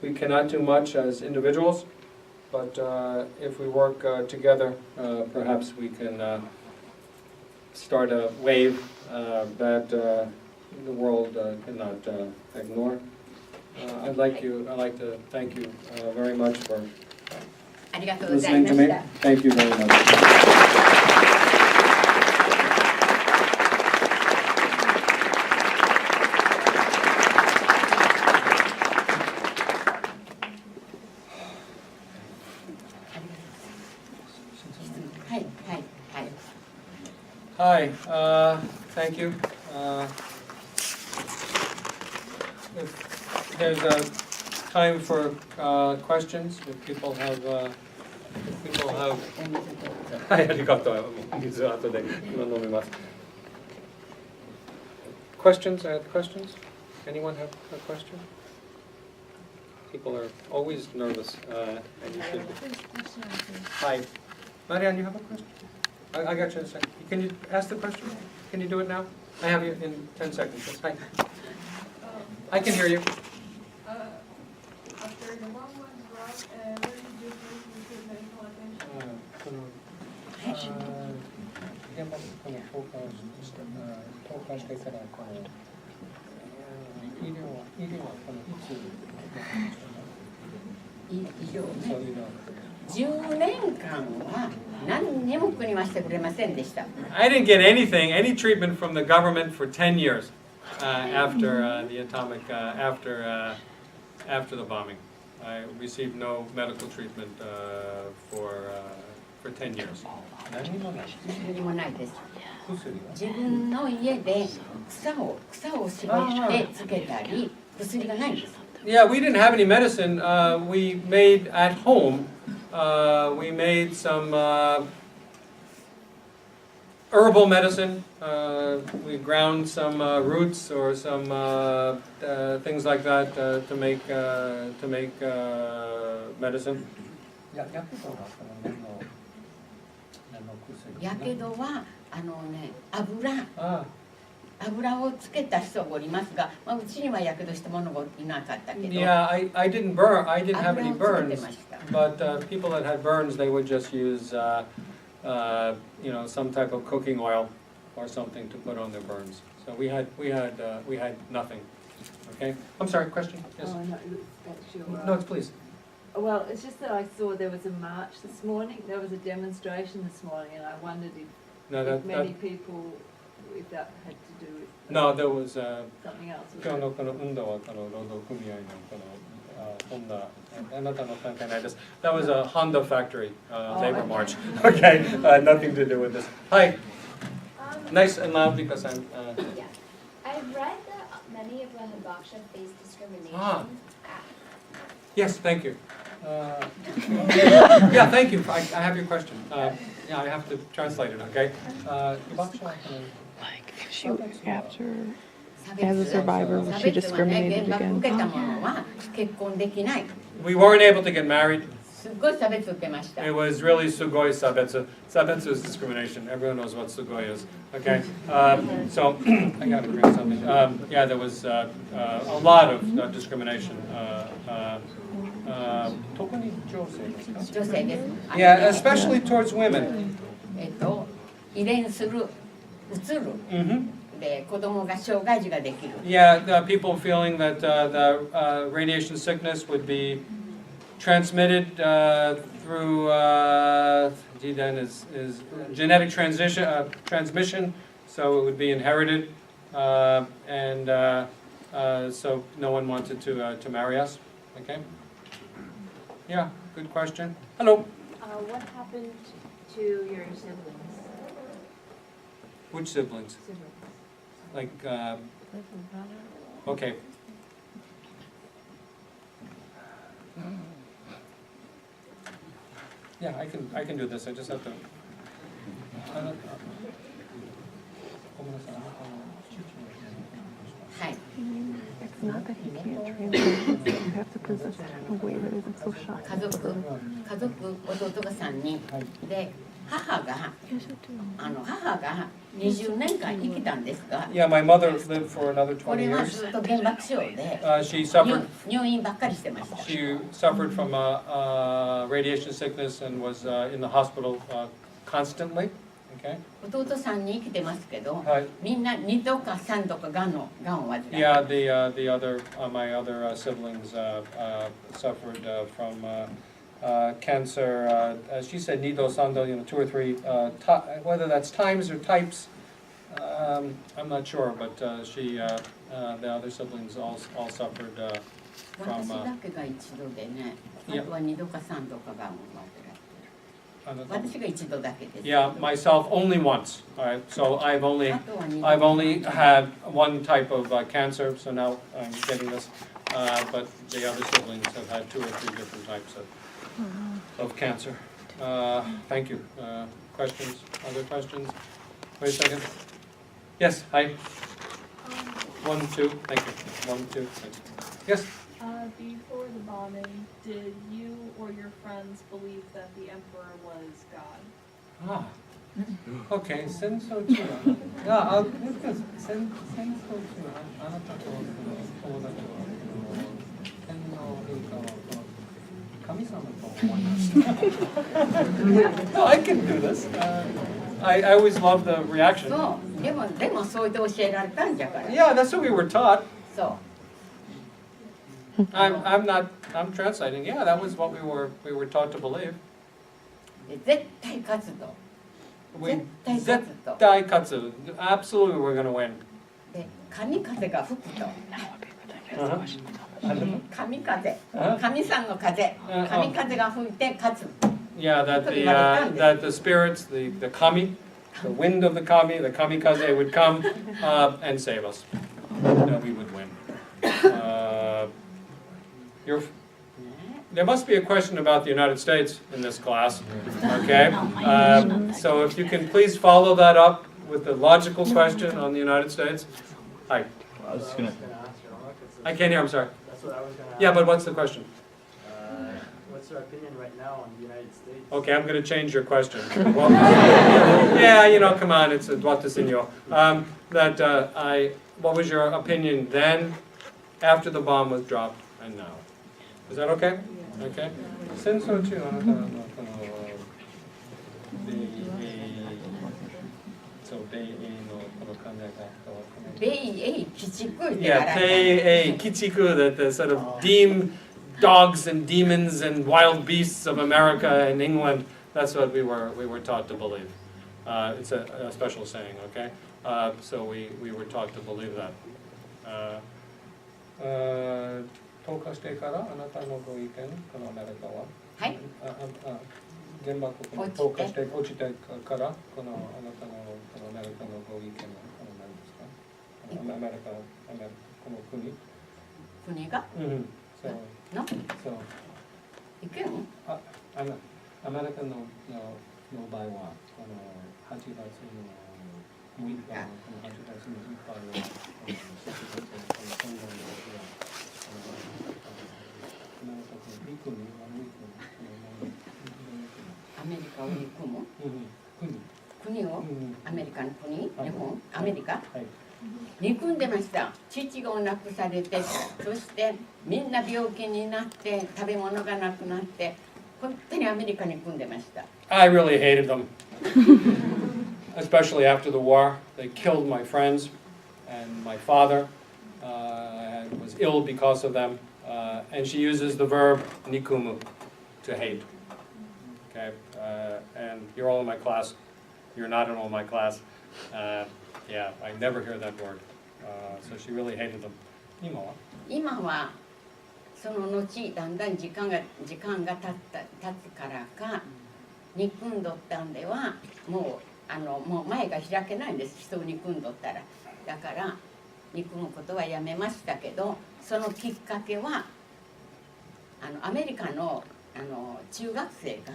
We cannot do much as individuals, but if we work together, perhaps we can start a wave that the world cannot ignore. I'd like to thank you very much for listening to me. Thank you very much. はい、thank you. If there's time for questions, if people have, はい、ありがとう。水後で飲みます。Questions? Questions? Anyone have a question? People are always nervous, and you should. Hi, Marianne, you have a question? I got you in a second. Can you ask the question? Can you do it now? I have you in 10 seconds. Yes. Hi. I can hear you. After the bomb was dropped, where did you think we should medical attention? 現場この投下してからこの医療はこの医療ね。10年間は何にも国はしてくれませんでした。I didn't get any treatment from the government for 10 years after the atomic after the bombing. I received no medical treatment for 10 years. 何もないです。薬は自分の家で草を絞ってつけたり、薬がないんです。Yeah, we didn't have any medicine. We made at home. We made some herbal medicine. We ground some roots or some things like that to make medicine. やけどは油をつけた人がおりますが、うちにはやけどした者がいなかったけど。Yeah, I didn't burn. I didn't have any 油をつけて burns. ました。 But people that had burns, they would just use, some type of cooking oil or something to put on their burns. So we had nothing. Okay. I'm sorry. Question? Yes. Oh, no, that's your, No, please. well, it's just that I saw there was a march this morning. There was a demonstration this morning, and I wondered No, if that many people, if that had to do with no, there was. something else. 今日のこの運動はこの労働組合のこのそんなあなたの関係ないです。That was a Honda factory labor okay. march. Okay, nothing to do with this. Hi. Nice and loud because I'm. Yeah. I've read that many of the Hibakusha face discrimination. Ah. at- Yes, thank you. Yeah, thank you. I have your question. Yeah, I have to translate it. Okay. Like, if she, after, as a survivor, was she discriminated 原爆受け against? た者は結婚できない。 We weren't able to get married. すっごい差別受けました。 It was really sugoi sabetsu. Sabetsu is discrimination. Everyone knows what sugoi is. Okay. So I got to drink something. Yeah, there was a lot of discrimination. 特に女性ですか？女性です。 Yeah, especially towards women. 遺伝する、うつる。 Mm-hmm. で子供が障害児ができる。 Yeah, people feeling that the radiation sickness would be transmitted through is genetic transmission, so it would be inherited, and so no one wanted to marry us. Okay. Yeah, good question. Hello. What happened to your siblings? Which siblings? Like, okay. Yeah, I can do this. I just have to. Hi. It's not that he can't translate, but you have to present it in a way that isn't so shocking. 家族、弟が3人で、母が20年間生きたんですが、 Yeah, my mother lived for another こ 20れは years. ずっと原爆症で She suffered. 入院ばっかりしてました。 She suffered from radiation sickness and was in the hospital constantly. Okay. 弟3人生きてますけど、 Hi. みんな2度か3度かがんを患って Yeah, the other my other siblings suffered from cancer. As she said, nido, sando, 2 or 3. Whether that's times or types, I'm not sure. But the other siblings all suffered 私 from. だけが一度でね、あとは2度か3度かがんを患ってらっしゃる。私が一度だけです。 Yeah, myself only once. All right, so I've あとは2度 only had one type of cancer, so now I'm getting this. But the other siblings have had 2 or 3 different types of cancer. Thank you. Questions? Other questions? Wait a second. Yes, hi. 1, 2. Thank you. 1, 2. Thank you. Yes. Before the bombing, did you or your friends believe that the emperor was God? Ah. Okay. Sensochi. Yeah. Sensochi. あなたと友達は天皇陛下は神様と思いました。No, I can do this. I always love the reaction. そうでもそうやって教えられたんじゃから。 Yeah, that's what we were taught. そう。 I'm translating. Yeah, that was what we were taught to believe. で絶対勝つと。 We 絶対勝つと。 Daikatsu. Absolutely, we're going to win. で神風が吹くと。 That would be ridiculous. Uh-huh. 神風、 Huh? 神さんの風、 神風が吹いて勝つ。 Yeah, that the spirits, the kami, the wind of the kamikaze would come and save us. And we would win. There must be a question about the United States in this class, okay? So if you can please follow that up with a logical question on the United States. Hi. I was just gonna. I can't hear, I'm sorry. That's what I was going to ask. Yeah, but what's the question? What's your opinion right now on the United States? Okay, I'm going to change your question. Well, yeah, come on, it's a what this in you. What was your opinion then, after the bomb was dropped, and now? Is that okay? Okay. 戦争中あなたのこの米英のこの考え方は米英鬼畜で Yeah, 洗い Pei Kichiku, the sort of dogs and demons and wild beasts of America and England. That's what we were taught to believe. It's a special saying, okay? So we were taught to believe that. 投下してからあなたのご意見、このアメリカは、はい、原爆を投下して落ちてからこのあなたのこのアメリカのご意見は何ですか？アメリカこの国が、そうのそう意見？アメリカの場合はこの8月の6日この8月の1日はアメリカを憎む国を、アメリカの国、日本、アメリカ、憎んでました。父が亡くされて、そしてみんな病気になって食べ物がなくなって本当にアメリカに憎んでました。 I really hated them. Especially after the war. They killed my friends and my father was ill because of them. And she uses the verb nikumu, to hate. Okay, and you're all in my class. You're not in all my class. Yeah, I never hear that word. So she really hated them. 今はその後だんだん時間が経つからか憎んどったんではもう前が開けないんです。人を憎んどったら。だから憎むことはやめましたけど、そのきっかけはアメリカの中学生が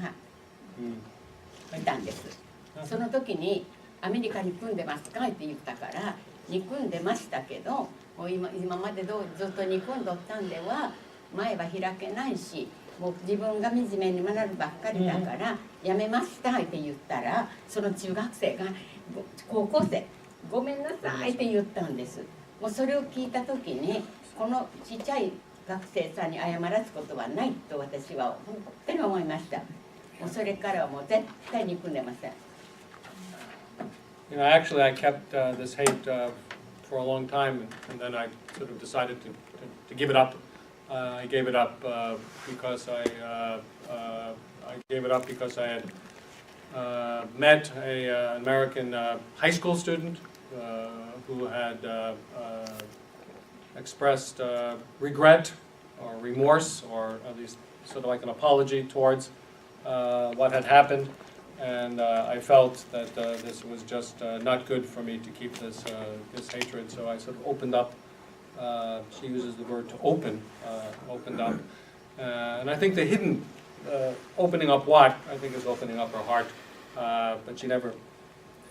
いたんです。その時にアメリカに組んでますかって言ったから憎んでましたけど、もう今までずっと憎んどったんでは前は開けないし、もう自分が惨めになるばっかりだからやめましたって言ったら、その中学生が高校生ごめんなさいって言ったんです。もうそれを聞いた時にこのちっちゃい学生さんに謝らすことはないと私は本当に思いました。もうそれからはもう絶対憎んでません。Actually, I kept this hate for a long time, and then I sort of decided to give it up. I gave it up because I gave it up because I had met an American high school student who had expressed regret or remorse, or at least sort of like an apology towards what had happened. And I felt that this was just not good for me to keep this hatred, so I sort of opened up. She uses the word to opened up. And I think the hidden opening up what? I think is opening up her heart. But she never,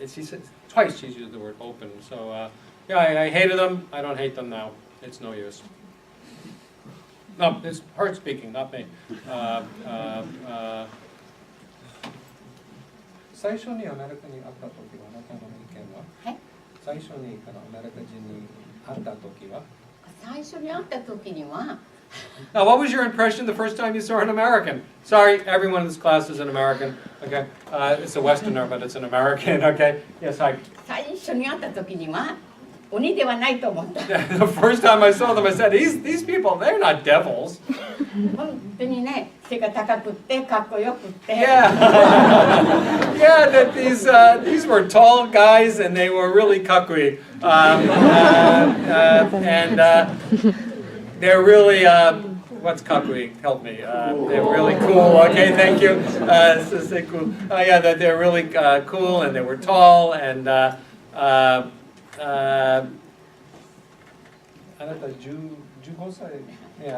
she said, twice she's used the word open. So yeah, I hated them. I don't hate them now. It's no use. No, it's her speaking, not me. 最初にアメリカに会った時はあなたの意見は？はい。最初にアメリカ人に会った時は？最初に会った時には。Now, what was your impression the first time you saw an American? Sorry, everyone in this class is an American. Okay, it's a Westerner, but it's an American. Okay, yes, hi. 最初に会った時には鬼ではないと思った。The first time I saw them, I said, "These people, they're not devils." 本当にね、背が高くってかっこよくって。Yeah, yeah. That these were tall guys, and they were really kakui. And they're really, what's kakui? Help me. They're really cool. Okay, thank you. Cool. Oh yeah, they're really cool, and they were tall, and yeah,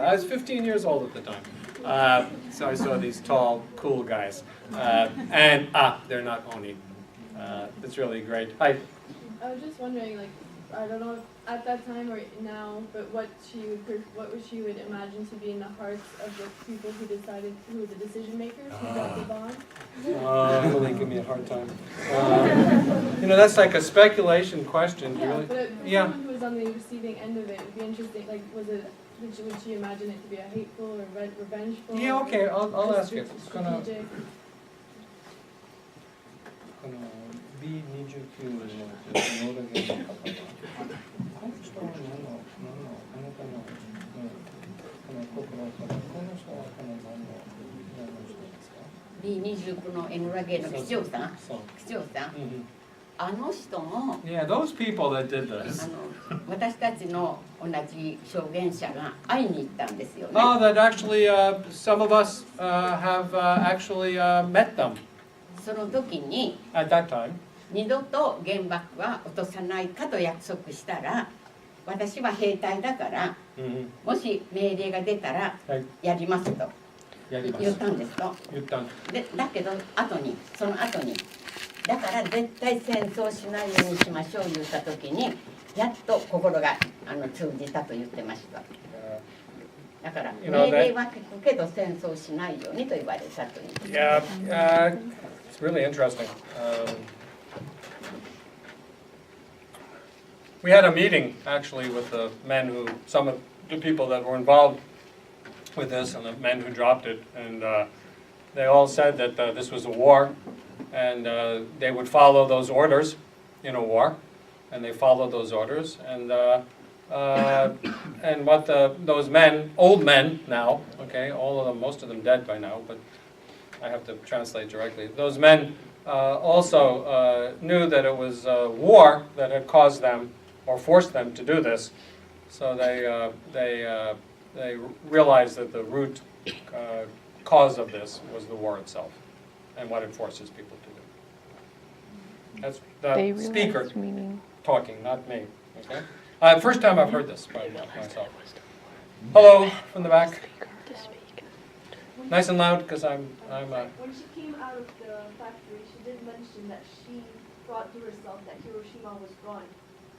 I was 15 years old at the time. So I saw these tall, cool guys. And, they're not Oni. It's really great. I was just wondering, like, I don't know if at that time or now, but what she would imagine to be in the hearts of the people who decided, who were the decision makers, who got the bomb? Emily, give me a hard time. That's like a speculation question. Yeah, Really? but Yeah. someone who was on the receiving end of it would be interesting. Like, would she imagine it to be a hateful or revengeful? Yeah, okay, I'll ask it. Strategic. B29 のエノラゲの機長さん、あの人も Yeah, those people that did this. 私たちの同じ証言者が会いに行ったんですよね。Oh, that actually, some of us have actually met them その時に at that time. 二度と原爆は落とさないかと約束したら、私は兵隊だから、もし命令が出たらやりますと言ったんですと。でだけどその後にだから絶対戦争しないようにしましょう言った時にやっと心が通じたと言ってました。だから命令は聞くけど戦争しないようにと言われたという。Yeah, it's really interesting. We had a meeting actually with the men some of the people that were involved with this and the men who dropped it, and they all said that this was a war, and they would follow those orders in a war, and they followed those orders, and what those men, old men now, okay, all of them, most of them dead by now, but I have to translate directly. Those men also knew that it was war that had caused them or forced them to do this, so they realized that the root cause of this was the war itself and what it forces people to do. That's the speaker talking, not me. Okay. First time I've heard this by myself. Hello from the back. Nice and loud, because I'm. When she came out of the factory, she did mention that she thought to herself that Hiroshima was gone.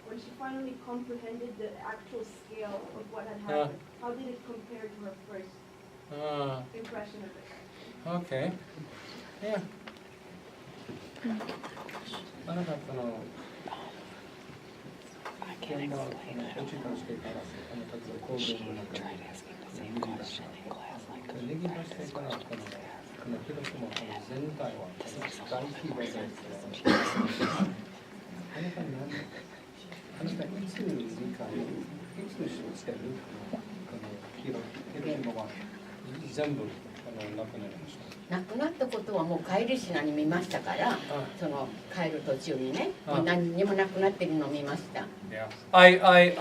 When she finally comprehended the actual scale of what had happened, how did it compare to her first impression of it? Okay. Yeah. I can't explain it. She tried asking the same question in class, like, this makes a lot more sense. 亡くなったことはもう帰りしなに見ましたから、その帰る途中にね、もう何にもなくなってるのを見ました。Yeah. I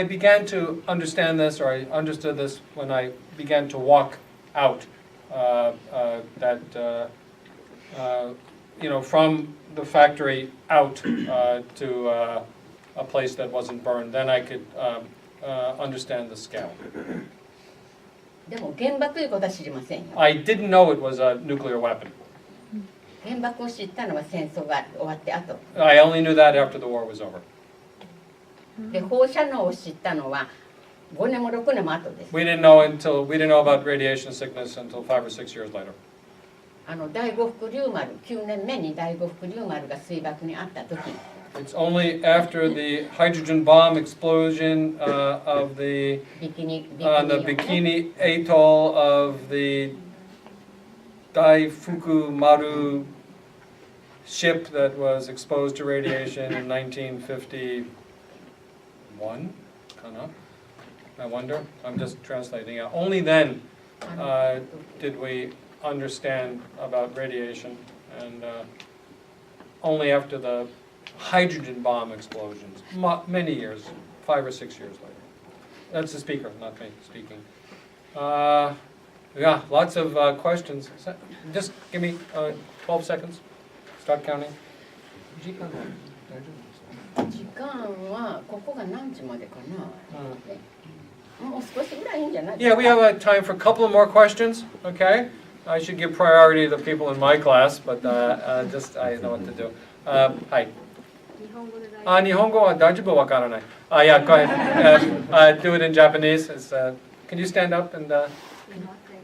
began to understand this, or I understood this when I began to walk out. From the factory out to a place that wasn't burned, then I could understand the scale. でも原爆ということは知りませんよ。 I didn't know it was a nuclear weapon. 原爆を知ったのは戦争が終わって後。 I only knew that after the war was over. で放射能を知ったのは5年も6年も後です。 We didn't know about radiation sickness until 5 or 6 years later. 第五福竜丸9年目に第五福竜丸が水爆にあった時。 It's only after the hydrogen bomb explosion of the Bikini Atoll of the Daifuku-maru ship that was exposed to radiation in 1951. I wonder. I'm just translating it. Only then did we understand about radiation, and only after the hydrogen bomb explosions, many years, 5 or 6 years later. That's the speaker, not me speaking. Yeah, lots of questions. Just give me 12 seconds. Start counting. 時間はここが何時までかな。もう少しぐらいいいんじゃないです Yeah, か。 we have time for a couple of more questions, okay? I should give priority to the people in my class, but just I know what to do. Hi. 日本語は大丈夫わからない。Yeah, go ahead. Do it in Japanese. Can you stand up and... すみません。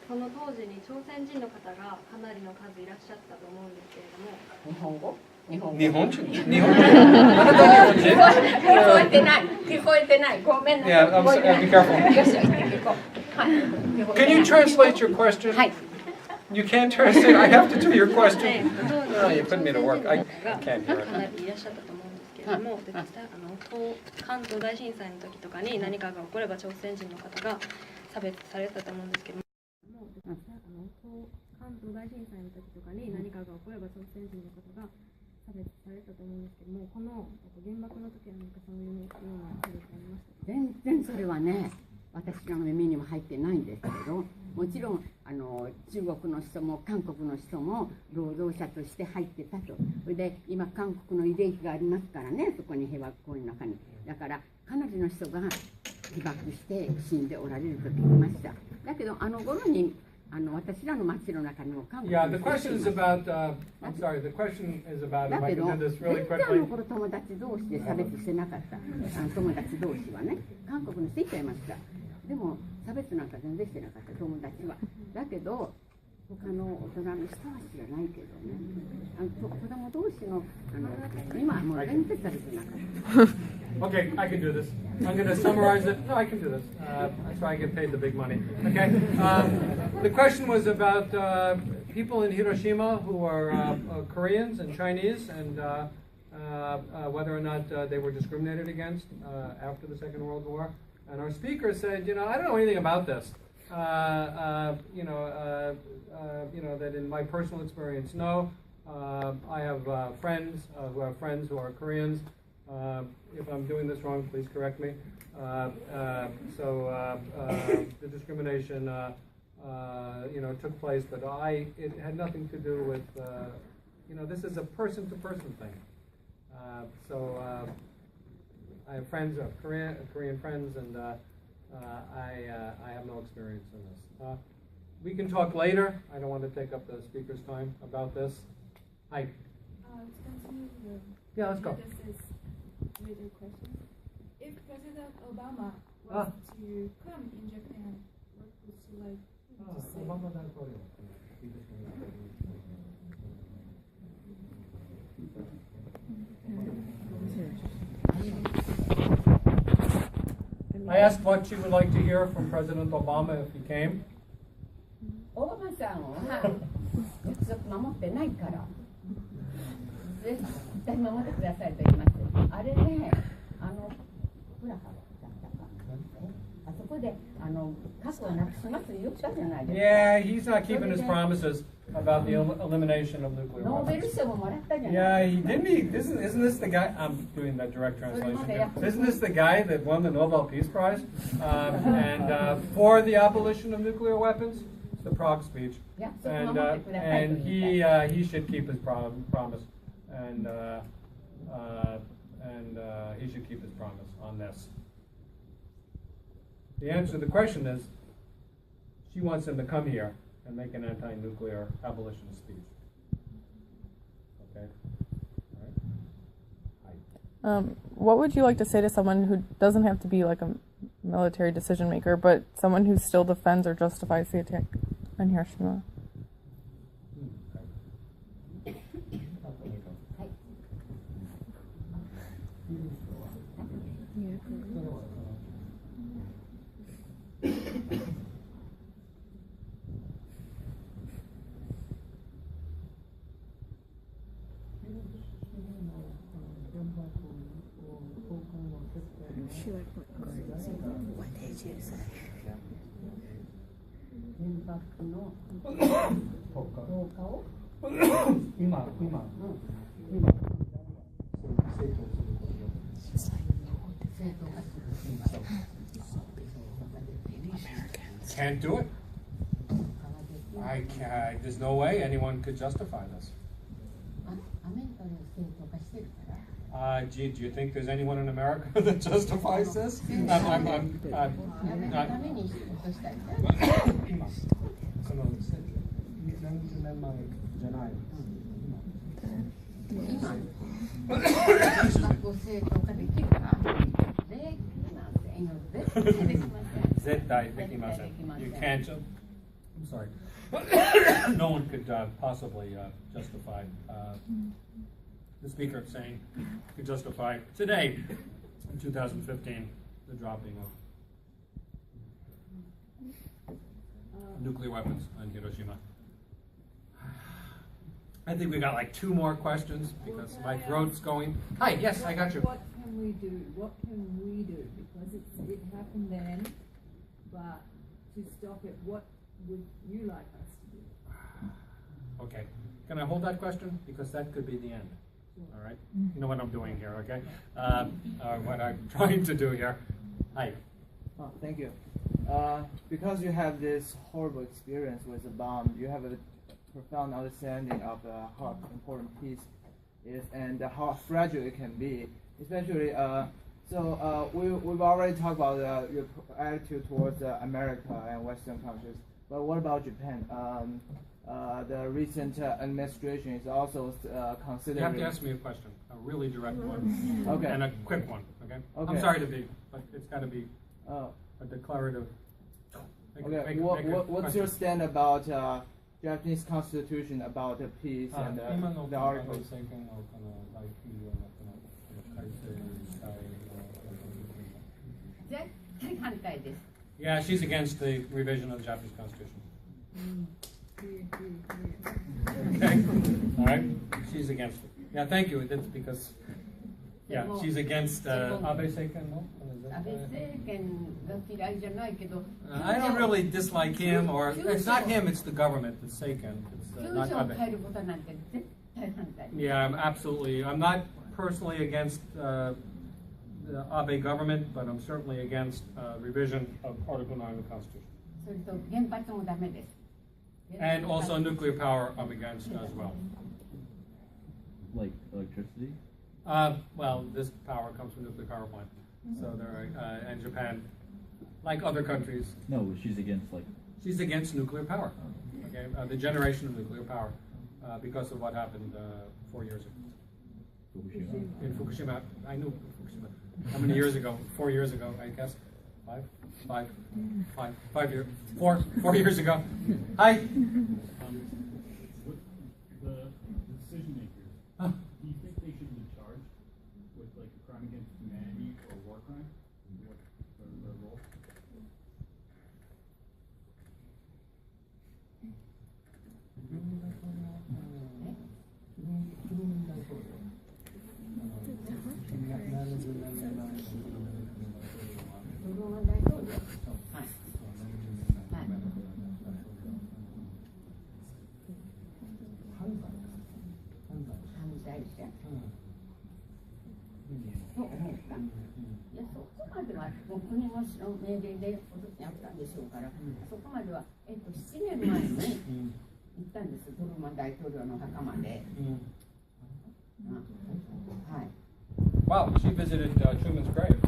その当時に朝鮮人の方がかなりの数いらっしゃったと思うんですけれども。日本語？日本語。日本人？日本人？あなた日本人？聞こえてない。聞こえてない。ごめんなさい。Yeah, be careful. よしよし、行こう。はい。 Can you translate your question? はい。 You can't translate. I have to do your question. Oh, you put me to work. I can't hear かな it. りいらっしゃったと思うんですけれども、で関東大震災の時とかに何かが起これば朝鮮人の方が差別されてたと思うんですけども、関東大震災の時とかに何かが起これば朝鮮人の方が差別されたと思うんですけども、この原爆の時は何かそういうような差別ありましたか？全然それはね、私の耳にも入ってないんですけど、もちろん中国の人も韓国の人も労働者として入ってたと。それで今韓国の慰霊碑がありますからね、そこに平和公園の中に。だからかなりの人が被爆して死んでおられると聞きました。だけど頃に私らの町の中にも韓国の Yeah, the question is about, I'm sorry, the question is about, if だ I け can ど do this really 全然 quickly. 頃友達同士で差別してなかった友達同士はね、韓国の人いっちゃいました。でも差別なんか全然してなかった友達は。だけど他の大人の人は知らないけどね、子供同士の今はもう全然差別なかった。Okay, I can do this. I'm going to summarize it. No, I can do this. That's why I get paid the big money. Okay. The question was about people in Hiroshima who are Koreans and Chinese, and whether or not they were discriminated against after the Second World War. And our speaker said, I don't know anything about this. That in my personal experience, no. I have friends who have friends who are Koreans. If I'm doing this wrong, please correct me. The discrimination, took place, but it had nothing to do with, this is a person-to-person thing. I have friends, Korean friends, and I have no experience in this. We can talk later. I don't want to take up the speaker's time about this. Hi. Yeah, let's go. With a question. If President Obama was to come in Japan, what would you like to say? I asked what you would like to hear from President Obama if he came. オバマさんは約束守ってないから絶対守ってくださいと言います。あれね、プラハだったかあそこで核をなくしますと言ったじゃないですか。 Yeah, he's not keeping his promises about the elimination of nuclear ノーベル weapons. 賞ももらったじゃない Yeah, he didn't. Isn't this the guy? I'm doing that direct translation. Isn't this the guy that won the Nobel Peace Prize for the abolition of nuclear weapons? It's the Prague speech, and he should keep his promise, and he should keep his promise on this. The answer to the question is, she wants him to come here and make an anti-nuclear abolitionist speech. Okay? All right. What would you like to say to someone who doesn't have to be like a military decision maker, but someone who still defends or justifies the attack on Hiroshima? can't do it. There's no way anyone could justify this. Do you think there's anyone in America that justifies this? You can't. I'm sorry. No one could possibly justify. The speaker saying could justify today, in 2015, the dropping of nuclear weapons on Hiroshima. I think we got like 2 more questions because my throat's going. Hi, yes, I got you. What can we do? What can we do? Because it happened then, but to stop it, what would you like us to do? Okay. Can I hold that question? Because that could be the end. All right? You know what I'm doing here, okay? What I'm trying to do here. Hi. Oh, thank you. Because you have this horrible experience with the bomb, you have a profound understanding of how important peace is and how fragile it can be. Especially, we've already talked about your attitude towards America and Western countries. But what about Japan? The recent administration is also considering. You have to ask me a question, a really direct one, okay, and a quick one. Okay. I'm sorry to be, but it's got to be a declarative. What's your stand about Japanese Constitution about the peace and the articles? Yeah, she's against the revision of the Japanese Constitution. Okay, all right, she's against it. Yeah, thank you. That's because, yeah, she's against Abe Seiken, no? I don't really dislike him, or it's not him, it's the government, it's Seiken. It's not Abe. Yeah, I'm not personally against the Abe government, but I'm certainly against revision of Article 9 of the Constitution. And also nuclear power I'm against as well. Like electricity? Well, this power comes from nuclear power plant. So there are, and Japan, like other countries. No, she's against like. She's against nuclear power. Okay, the generation of nuclear power, because of what happened 4 years ago. Fukushima. In Fukushima, I knew Fukushima. How many years ago? 4 years ago, I guess. 5 years. 4 years ago. Hi. The decision makers. Do you think they should be charged with like a crime against humanity or war crime? What their role? Wow, she visited Truman's grave.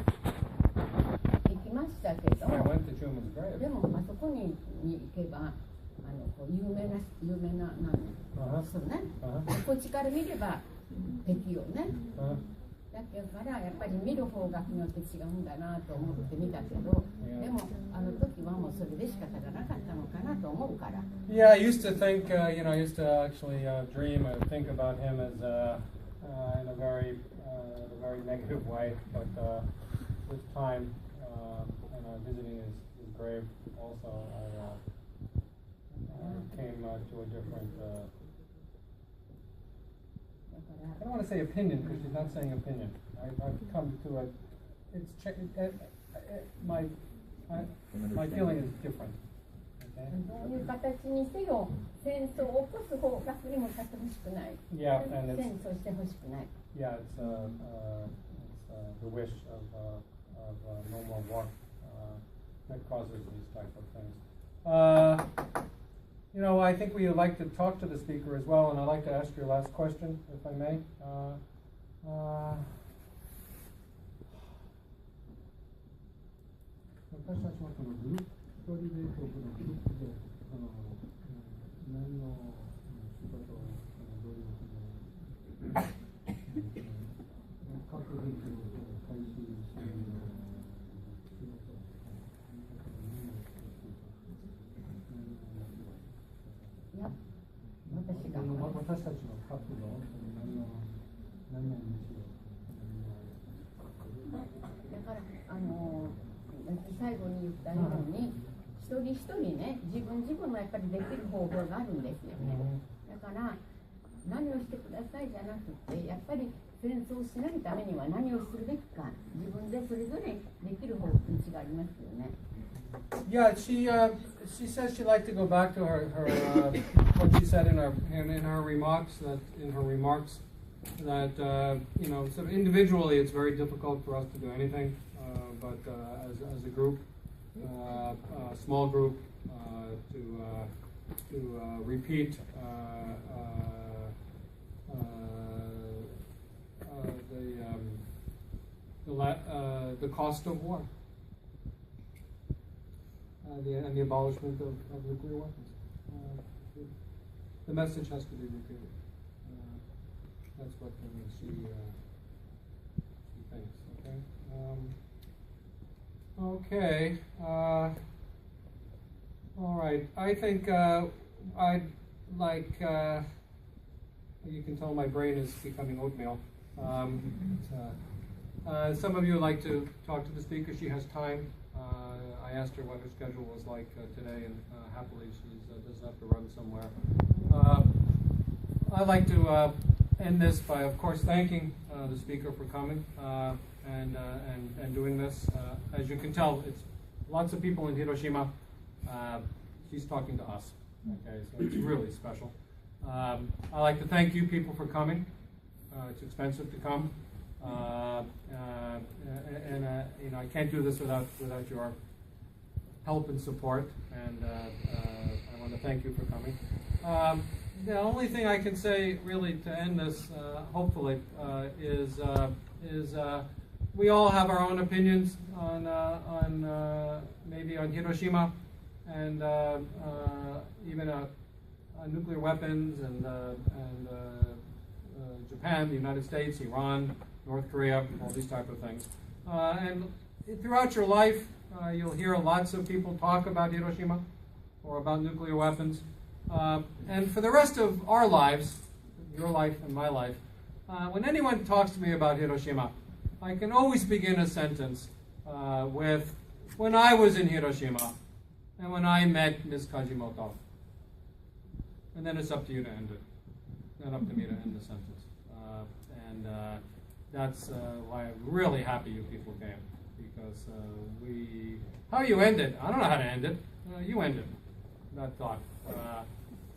I went to Truman's grave. でもあそこに行けば有名なそうね。こっちから見れば敵よね。だからやっぱり見る方角によって違うんだなと思って見たけど、でもあの時はもうそれで仕方がなかったのかなと思うから。Yeah, I used to think, I used to actually dream and think about him as in a very negative way, but with time and visiting his grave also, I came to a different. I don't want to say opinion because she's not saying opinion. I've come to a. My feeling is different. どういう形にせよ戦争を起こす方角にも立ってほしくない。Yeah, and it's, 戦争してほしくない。Yeah, it's the wish of no more war that causes these type of things. You know, I think we would like to talk to the speaker as well, and I'd like to ask your last question, if I may. 私たちはこのグループ、一人でこのグループで何の仕事を努力を核兵器を回収する仕事いや、私たちの活動、何をしよう。だから最後に言ったように、一人一人ね、自分のやっぱりできる方法があるんですよね。だから何をしてくださいじゃなくて、やっぱり戦争をしないためには何をするべきか、自分でそれぞれできる方道がありますよね。Yeah, she says she'd like to go back to her what she said in her remarks that you know, sort of individually it's very difficult for us to do anything, but as a group, a small group, to repeat the cost of war. And the abolishment of nuclear weapons. The message has to be repeated. That's what she thinks. Okay. Okay. All right. I think I'd like. You can tell my brain is becoming oatmeal. Some of you would like to talk to the speaker. She has time. I asked her what her schedule was like today, and happily she doesn't have to run somewhere. I'd like to end this by, of course, thanking the speaker for coming and doing this. As you can tell, it's lots of people in Hiroshima. She's talking to us. Okay, so it's really special. I'd like to thank you people for coming. It's expensive to come, and you know, I can't do this without your help and support, and I want to thank you for coming. The only thing I can say, really, to end this, hopefully, is we all have our own opinions on maybe on Hiroshima, and even nuclear weapons, and Japan, the United States, Iran, North Korea, all these type of things. And throughout your life, you'll hear lots of people talk about Hiroshima or about nuclear weapons. And for the rest of our lives, your life and my life, when anyone talks to me about Hiroshima, I can always begin a sentence with, when I was in Hiroshima and when I met Ms. Kajimoto. And then it's up to you to end it. Not up to me to end the sentence. That's why I'm really happy you people came, because how you end it, I don't know how to end it. You end it, that thought.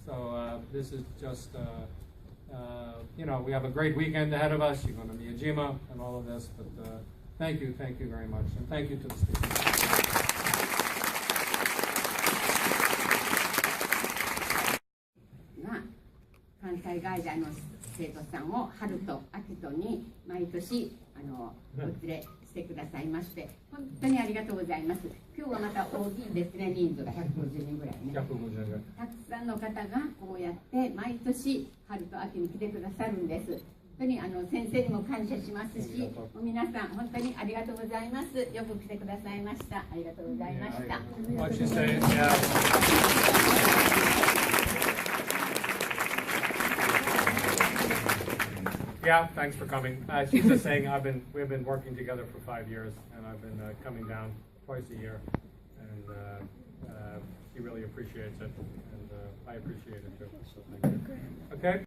So this is just, you know, we have a great weekend ahead of us. You're going to Miyajima and all of this, but thank you very much, and thank you to the speakers. 関西外在の生徒さんを春と秋とに毎年お連れしてくださいまして本当にありがとうございます。今日はまた大きいですね、人数が150人ぐらいね。150人ぐらい。たくさんの方がこうやって毎年春と秋に来てくださるんです。本当に先生にも感謝しますし、皆さん本当にありがとうございます。よく来てくださいました。ありがとうございました。Yeah, thanks for coming. She's just saying we've been working together for 5 years, and I've been coming down twice a year, and she really appreciates it, and I appreciate it too. So thank you. Okay.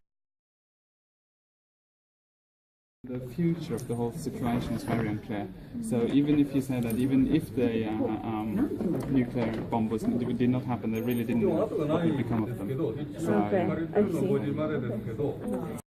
The future of the whole situation is very unclear. So even if you say that, even if the nuclear bomb did not happen, they really didn't know what would become of them. So, okay, I see.